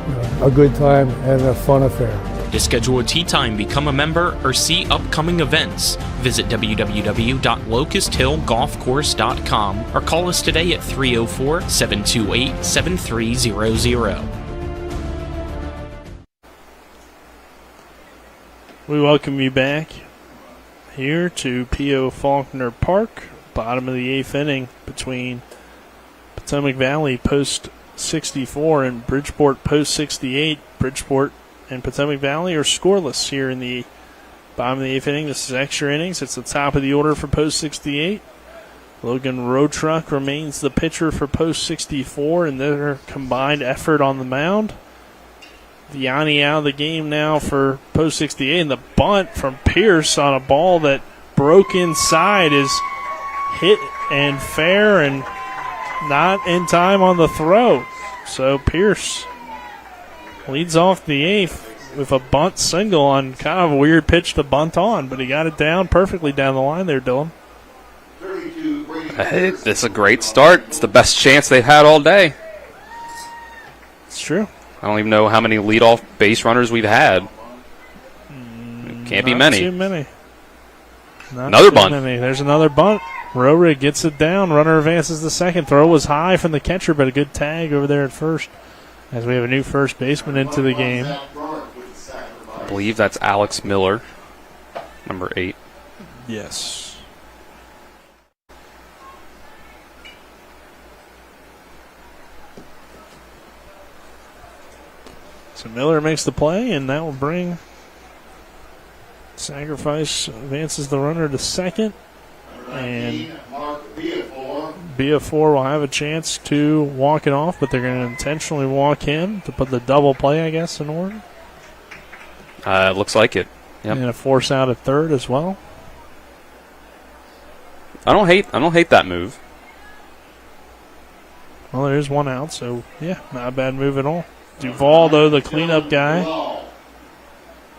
good time and a fun affair. To schedule a tee time, become a member, or see upcoming events, visit www.locusthillgolfcourse.com or call us today at 304-728-7300. We welcome you back here to P.O. Faulkner Park, bottom of the 8th inning between Potomac Valley post 64 and Bridgeport post 68. Bridgeport and Potomac Valley are scoreless here in the bottom of the 8th inning. This is extra innings. It's the top of the order for post 68. Logan Roadtruck remains the pitcher for post 64 in their combined effort on the mound. Vianney out of the game now for post 68, and the bunt from Pierce on a ball that broke inside is hit and fair and not in time on the throw. So Pierce leads off the 8th with a bunt single on kind of a weird pitch to bunt on, but he got it down perfectly down the line there, Dylan. Hey, it's a great start. It's the best chance they've had all day. It's true. I don't even know how many leadoff base runners we've had. Can't be many. Too many. Another bunt. Many. There's another bunt. Rorig gets it down. Runner advances the second. Throw was high from the catcher, but a good tag over there at first as we have a new first baseman into the game. I believe that's Alex Miller, number 8. Yes. So Miller makes the play, and that will bring Sacrifice advances the runner to second, and Bia4 will have a chance to walk it off, but they're going to intentionally walk him to put the double play, I guess, in order. It looks like it. Yep. And a force out at third as well. I don't hate that move. Well, there is one out, so yeah, not a bad move at all. Duval, though, the cleanup guy.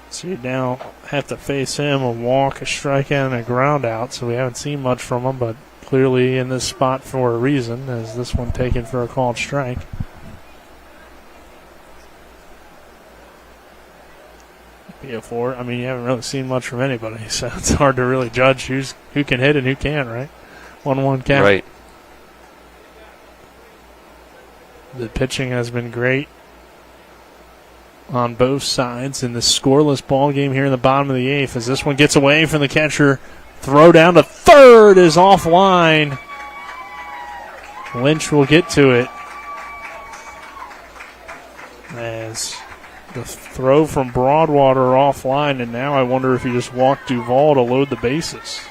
So you now have to face him, a walk, a strikeout, and a ground out. So we haven't seen much from him, but clearly in this spot for a reason, as this one taken for a called strike. Bia4, I mean, you haven't really seen much from anybody, so it's hard to really judge who can hit and who can't, right? 1-1 count. Right. The pitching has been great on both sides in this scoreless ball game here in the bottom of the 8th. As this one gets away from the catcher, throw down to third is offline. Lynch will get to it as the throw from Broadwater offline, and now I wonder if you just walk Duval to load the bases.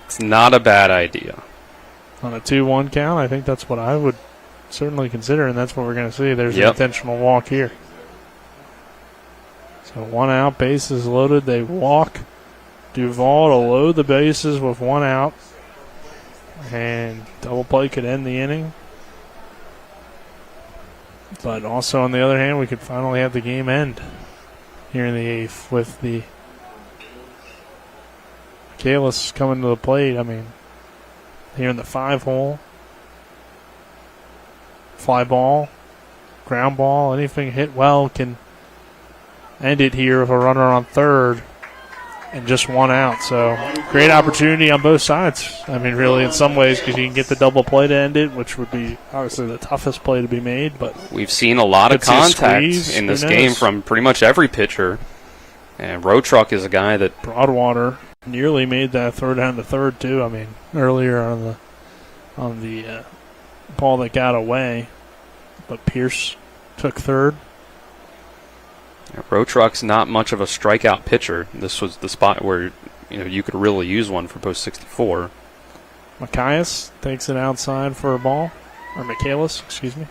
It's not a bad idea. On a 2-1 count, I think that's what I would certainly consider, and that's what we're going to see. There's an intentional walk here. So 1 out, bases loaded. They walk Duval to load the bases with 1 out. And double play could end the inning. But also, on the other hand, we could finally have the game end here in the 8th with the Kalis coming to the plate. I mean, here in the 5-hole. Fly ball, ground ball, anything hit well can end it here with a runner on third and just 1 out. So great opportunity on both sides. I mean, really, in some ways, because you can get the double play to end it, which would be obviously the toughest play to be made. But we've seen a lot of contact in this game from pretty much every pitcher. And Roadtruck is a guy that Broadwater nearly made that throw down to third too. I mean, earlier on the ball that got away, but Pierce took third. Roadtruck's not much of a strikeout pitcher. This was the spot where you could really use one for post 64. Macias takes it outside for a ball, or Michaelis, excuse me.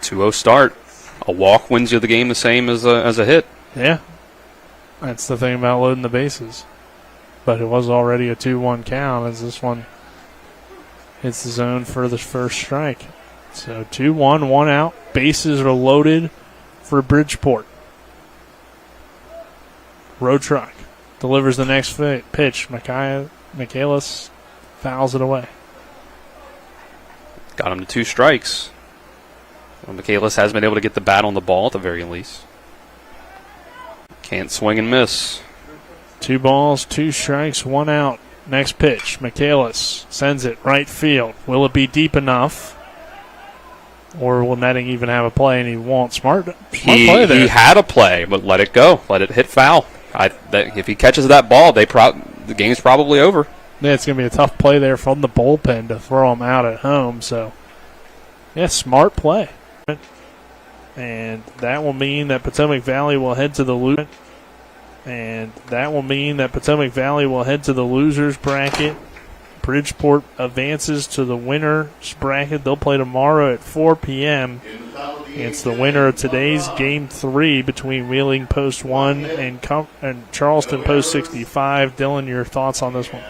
2-0 start. A walk wins you the game the same as a hit. Yeah, that's the thing about loading the bases. But it was already a 2-1 count as this one hits the zone for the first strike. So 2-1, 1 out. Bases are loaded for Bridgeport. Road truck delivers the next pitch. Michaelis fouls it away. Got him to 2 strikes. Well, Michaelis has been able to get the bat on the ball at the very least. Can't swing and miss. 2 balls, 2 strikes, 1 out. Next pitch, Michaelis sends it right field. Will it be deep enough? Or will Netting even have a play? And he won't. Smart play there. He had a play, but let it go. Let it hit foul. If he catches that ball, the game's probably over. Yeah, it's going to be a tough play there from the bullpen to throw him out at home. So, yeah, smart play. And that will mean that Potomac Valley will head to the losers bracket. Bridgeport advances to the winners bracket. They'll play tomorrow at 4 p.m. It's the winner of today's Game 3 between Wheeling Post 1 and Charleston Post 65. Dylan, your thoughts on this one?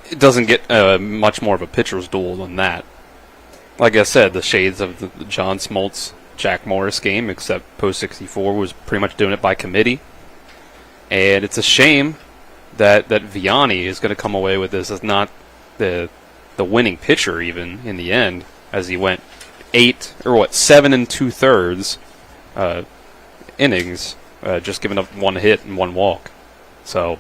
It doesn't get much more of a pitcher's duel than that. Like I said, the shades of the John Smoltz, Jack Morris game, except Post 64 was pretty much doing it by committee. And it's a shame that Vianney is going to come away with this as not the winning pitcher even in the end, as he went 7 2/3 innings, just giving up 1 hit and 1 walk. So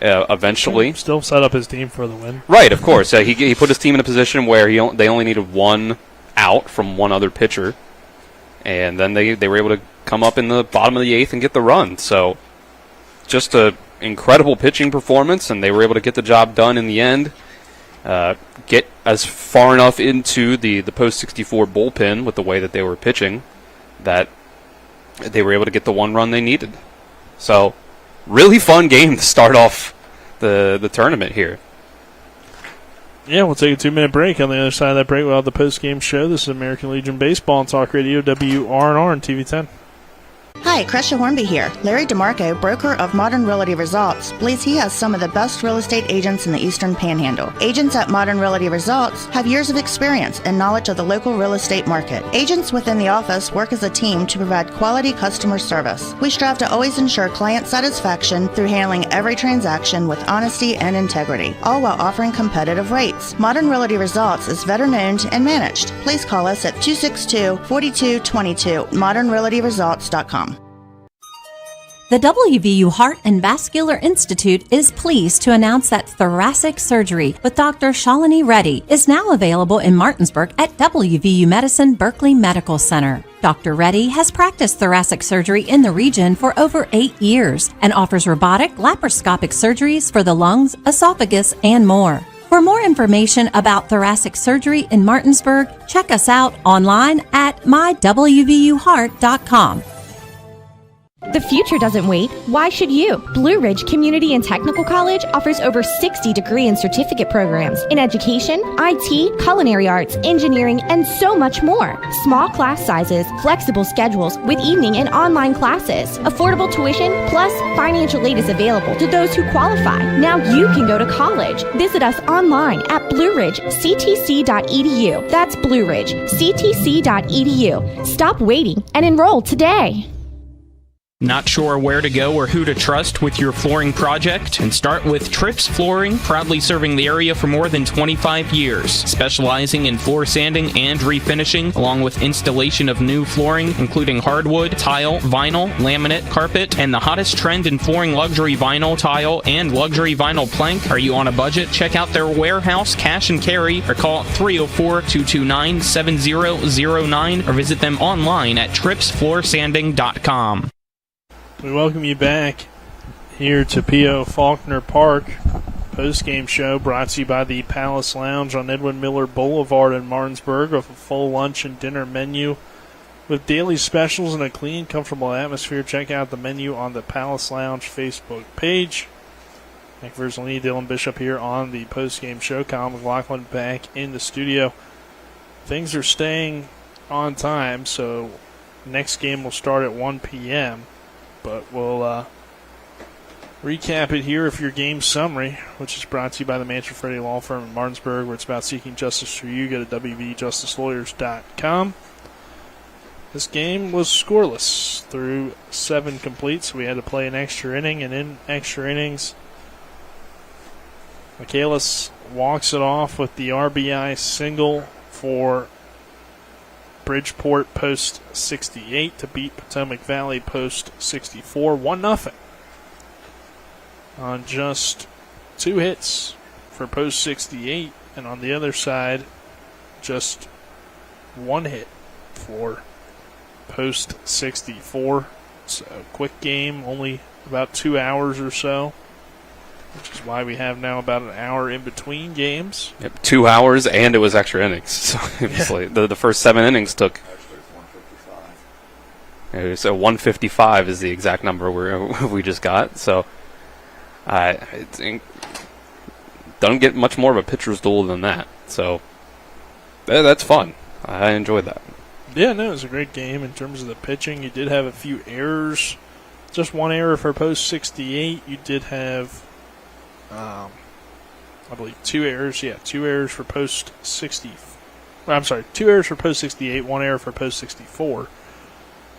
eventually, still set up his team for the win. Right, of course. He put his team in a position where they only needed 1 out from 1 other pitcher, and then they were able to come up in the bottom of the 8th and get the run. So just a incredible pitching performance, and they were able to get the job done in the end. Get as far enough into the Post 64 bullpen with the way that they were pitching that they were able to get the 1 run they needed. So really fun game to start off the tournament here. Yeah, we'll take a 2-minute break. On the other side of that break, we'll have the post-game show. This is American Legion Baseball on Talk Radio, WRNR and TV 10. Hi, Crescia Hornby here. Larry DeMarco, broker of Modern Realty Results, believes he has some of the best real estate agents in the Eastern Panhandle. Agents at Modern Realty Results have years of experience and knowledge of the local real estate market. Agents within the office work as a team to provide quality customer service. We strive to always ensure client satisfaction through handling every transaction with honesty and integrity, all while offering competitive rates. Modern Realty Results is veteran-owned and managed. Please call us at 262-4222, modernrealtyresults.com. The WVU Heart and Vascular Institute is pleased to announce that thoracic surgery with Dr. Shalini Reddy is now available in Martinsburg at WVU Medicine Berkeley Medical Center. Dr. Reddy has practiced thoracic surgery in the region for over 8 years and offers robotic laparoscopic surgeries for the lungs, esophagus, and more. For more information about thoracic surgery in Martinsburg, check us out online at mywvuheart.com. The future doesn't wait. Why should you? Blue Ridge Community and Technical College offers over 60 degree and certificate programs in education, IT, culinary arts, engineering, and so much more. Small class sizes, flexible schedules with evening and online classes, affordable tuition, plus financial aid is available to those who qualify. Now you can go to college. Visit us online at blueridgectc.edu. That's blueridgectc.edu. Stop waiting and enroll today. Not sure where to go or who to trust with your flooring project? And start with Trips Flooring, proudly serving the area for more than 25 years, specializing in floor sanding and refinishing, along with installation of new flooring, including hardwood, tile, vinyl, laminate, carpet, and the hottest trend in flooring, luxury vinyl, tile, and luxury vinyl plank. Are you on a budget? Check out their warehouse, cash and carry, or call 304-229-7009, or visit them online at tripsfloorsanding.com. We welcome you back here to P.O. Faulkner Park. Post-game show brought to you by the Palace Lounge on Edwin Miller Boulevard in Martinsburg, with a full lunch and dinner menu with daily specials and a clean, comfortable atmosphere. Check out the menu on the Palace Lounge Facebook page. Nick Verzolini, Dylan Bishop here on the post-game show. Kyle McLaughlin back in the studio. Things are staying on time, so next game will start at 1 p.m., but we'll recap it here of your game summary, which is brought to you by the Manfredi Law Firm in Martinsburg, where it's about seeking justice for you. Go to wvjusticelawyers.com. This game was scoreless through 7 complete, so we had to play an extra inning, and in extra innings, Michaelis walks it off with the RBI single for Bridgeport post 68 to beat Potomac Valley post 64, 1-0. On just 2 hits for post 68, and on the other side, just 1 hit for post 64. So quick game, only about 2 hours or so, which is why we have now about an hour in between games. Yep, 2 hours, and it was extra innings. So it was like the first 7 innings took. So 155 is the exact number we just got. So it doesn't get much more of a pitcher's duel than that. So that's fun. I enjoyed that. Yeah, no, it was a great game in terms of the pitching. You did have a few errors. Just 1 error for post 68. You did have, I believe, 2 errors. Yeah, 2 errors for post 60. I'm sorry, 2 errors for post 68, 1 error for post 64.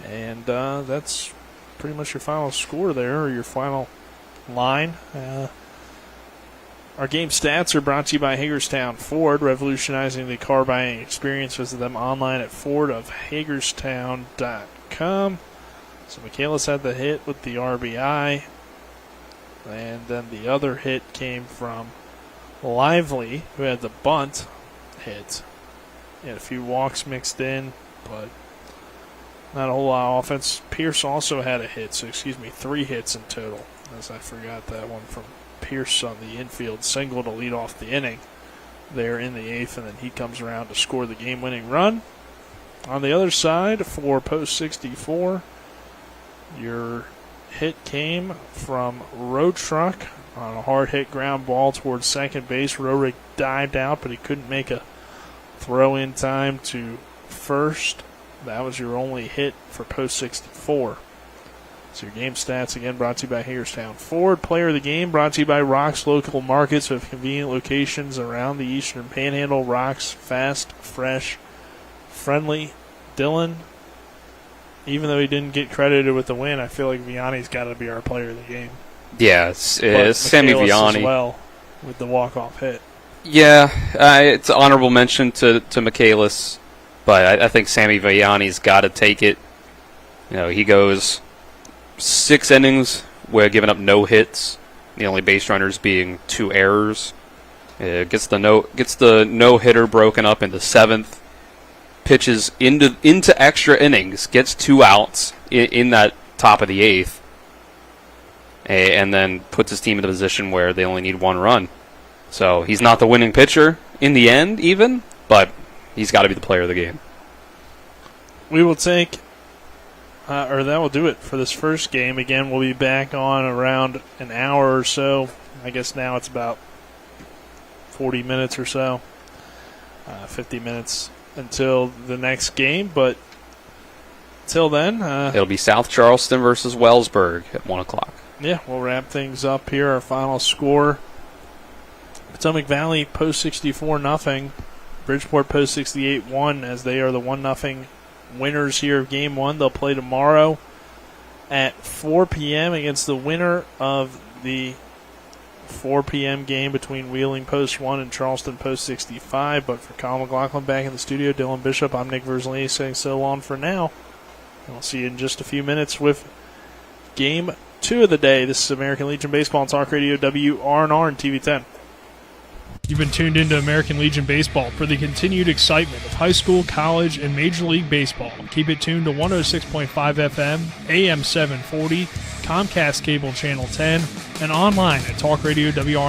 And that's pretty much your final score there, or your final line. Our game stats are brought to you by Hagerstown Ford, revolutionizing the car buying experience. Visit them online at fordofhagerstown.com. So Michaelis had the hit with the RBI, and then the other hit came from Lively, who had the bunt hit. He had a few walks mixed in, but not a whole lot of offense. Pierce also had a hit, so 3 hits in total, as I forgot that one from Pierce on the infield single to lead off the inning there in the 8th, and then he comes around to score the game-winning run. On the other side, for post 64, your hit came from Road Truck on a hard-hit ground ball towards second base. Roerick dived out, but he couldn't make a throw in time to first. That was your only hit for post 64. So your game stats, again, brought to you by Hagerstown Ford. Player of the game, brought to you by Rock's Local Markets, with convenient locations around the Eastern Panhandle. Rock's, fast, fresh, friendly. Dylan, even though he didn't get credited with the win, I feel like Vianney's got to be our player of the game. Yeah, it's Sammy Vianney. As well, with the walk-off hit. Yeah, it's an honorable mention to Michaelis, but I think Sammy Vianney's got to take it. You know, he goes 6 innings where giving up no hits, the only base runners being 2 errors. Gets the no hitter broken up into 7th. Pitches into extra innings, gets 2 outs in that top of the 8th, and then puts his team in a position where they only need 1 run. So he's not the winning pitcher in the end, even, but he's got to be the player of the game. We will take. That will do it for this first game. Again, we'll be back on around an hour or so. I guess now it's about 40 minutes or so. 50 minutes until the next game. But until then... it'll be South Charleston versus Wellsburg at 1 o'clock. Yeah, we'll wrap things up here. Our final score. Potomac Valley post 64 0. Bridgeport post 68 1, as they are the 1-0 winners here of Game 1. They'll play tomorrow at 4 p.m. against the winner of the 4 p.m. game between Wheeling Post 1 and Charleston Post 65. But for Kyle McLaughlin back in the studio, Dylan Bishop, I'm Nick Verzolini saying so long for now. And we'll see you in just a few minutes with Game 2 of the day. This is American Legion Baseball on Talk Radio WRNR and TV 10. You've been tuned into American Legion Baseball for the continued excitement of high school, college, and Major League Baseball. Keep it tuned to 106.5 FM, AM 740, Comcast Cable Channel 10, and online at Talk Radio WRNR.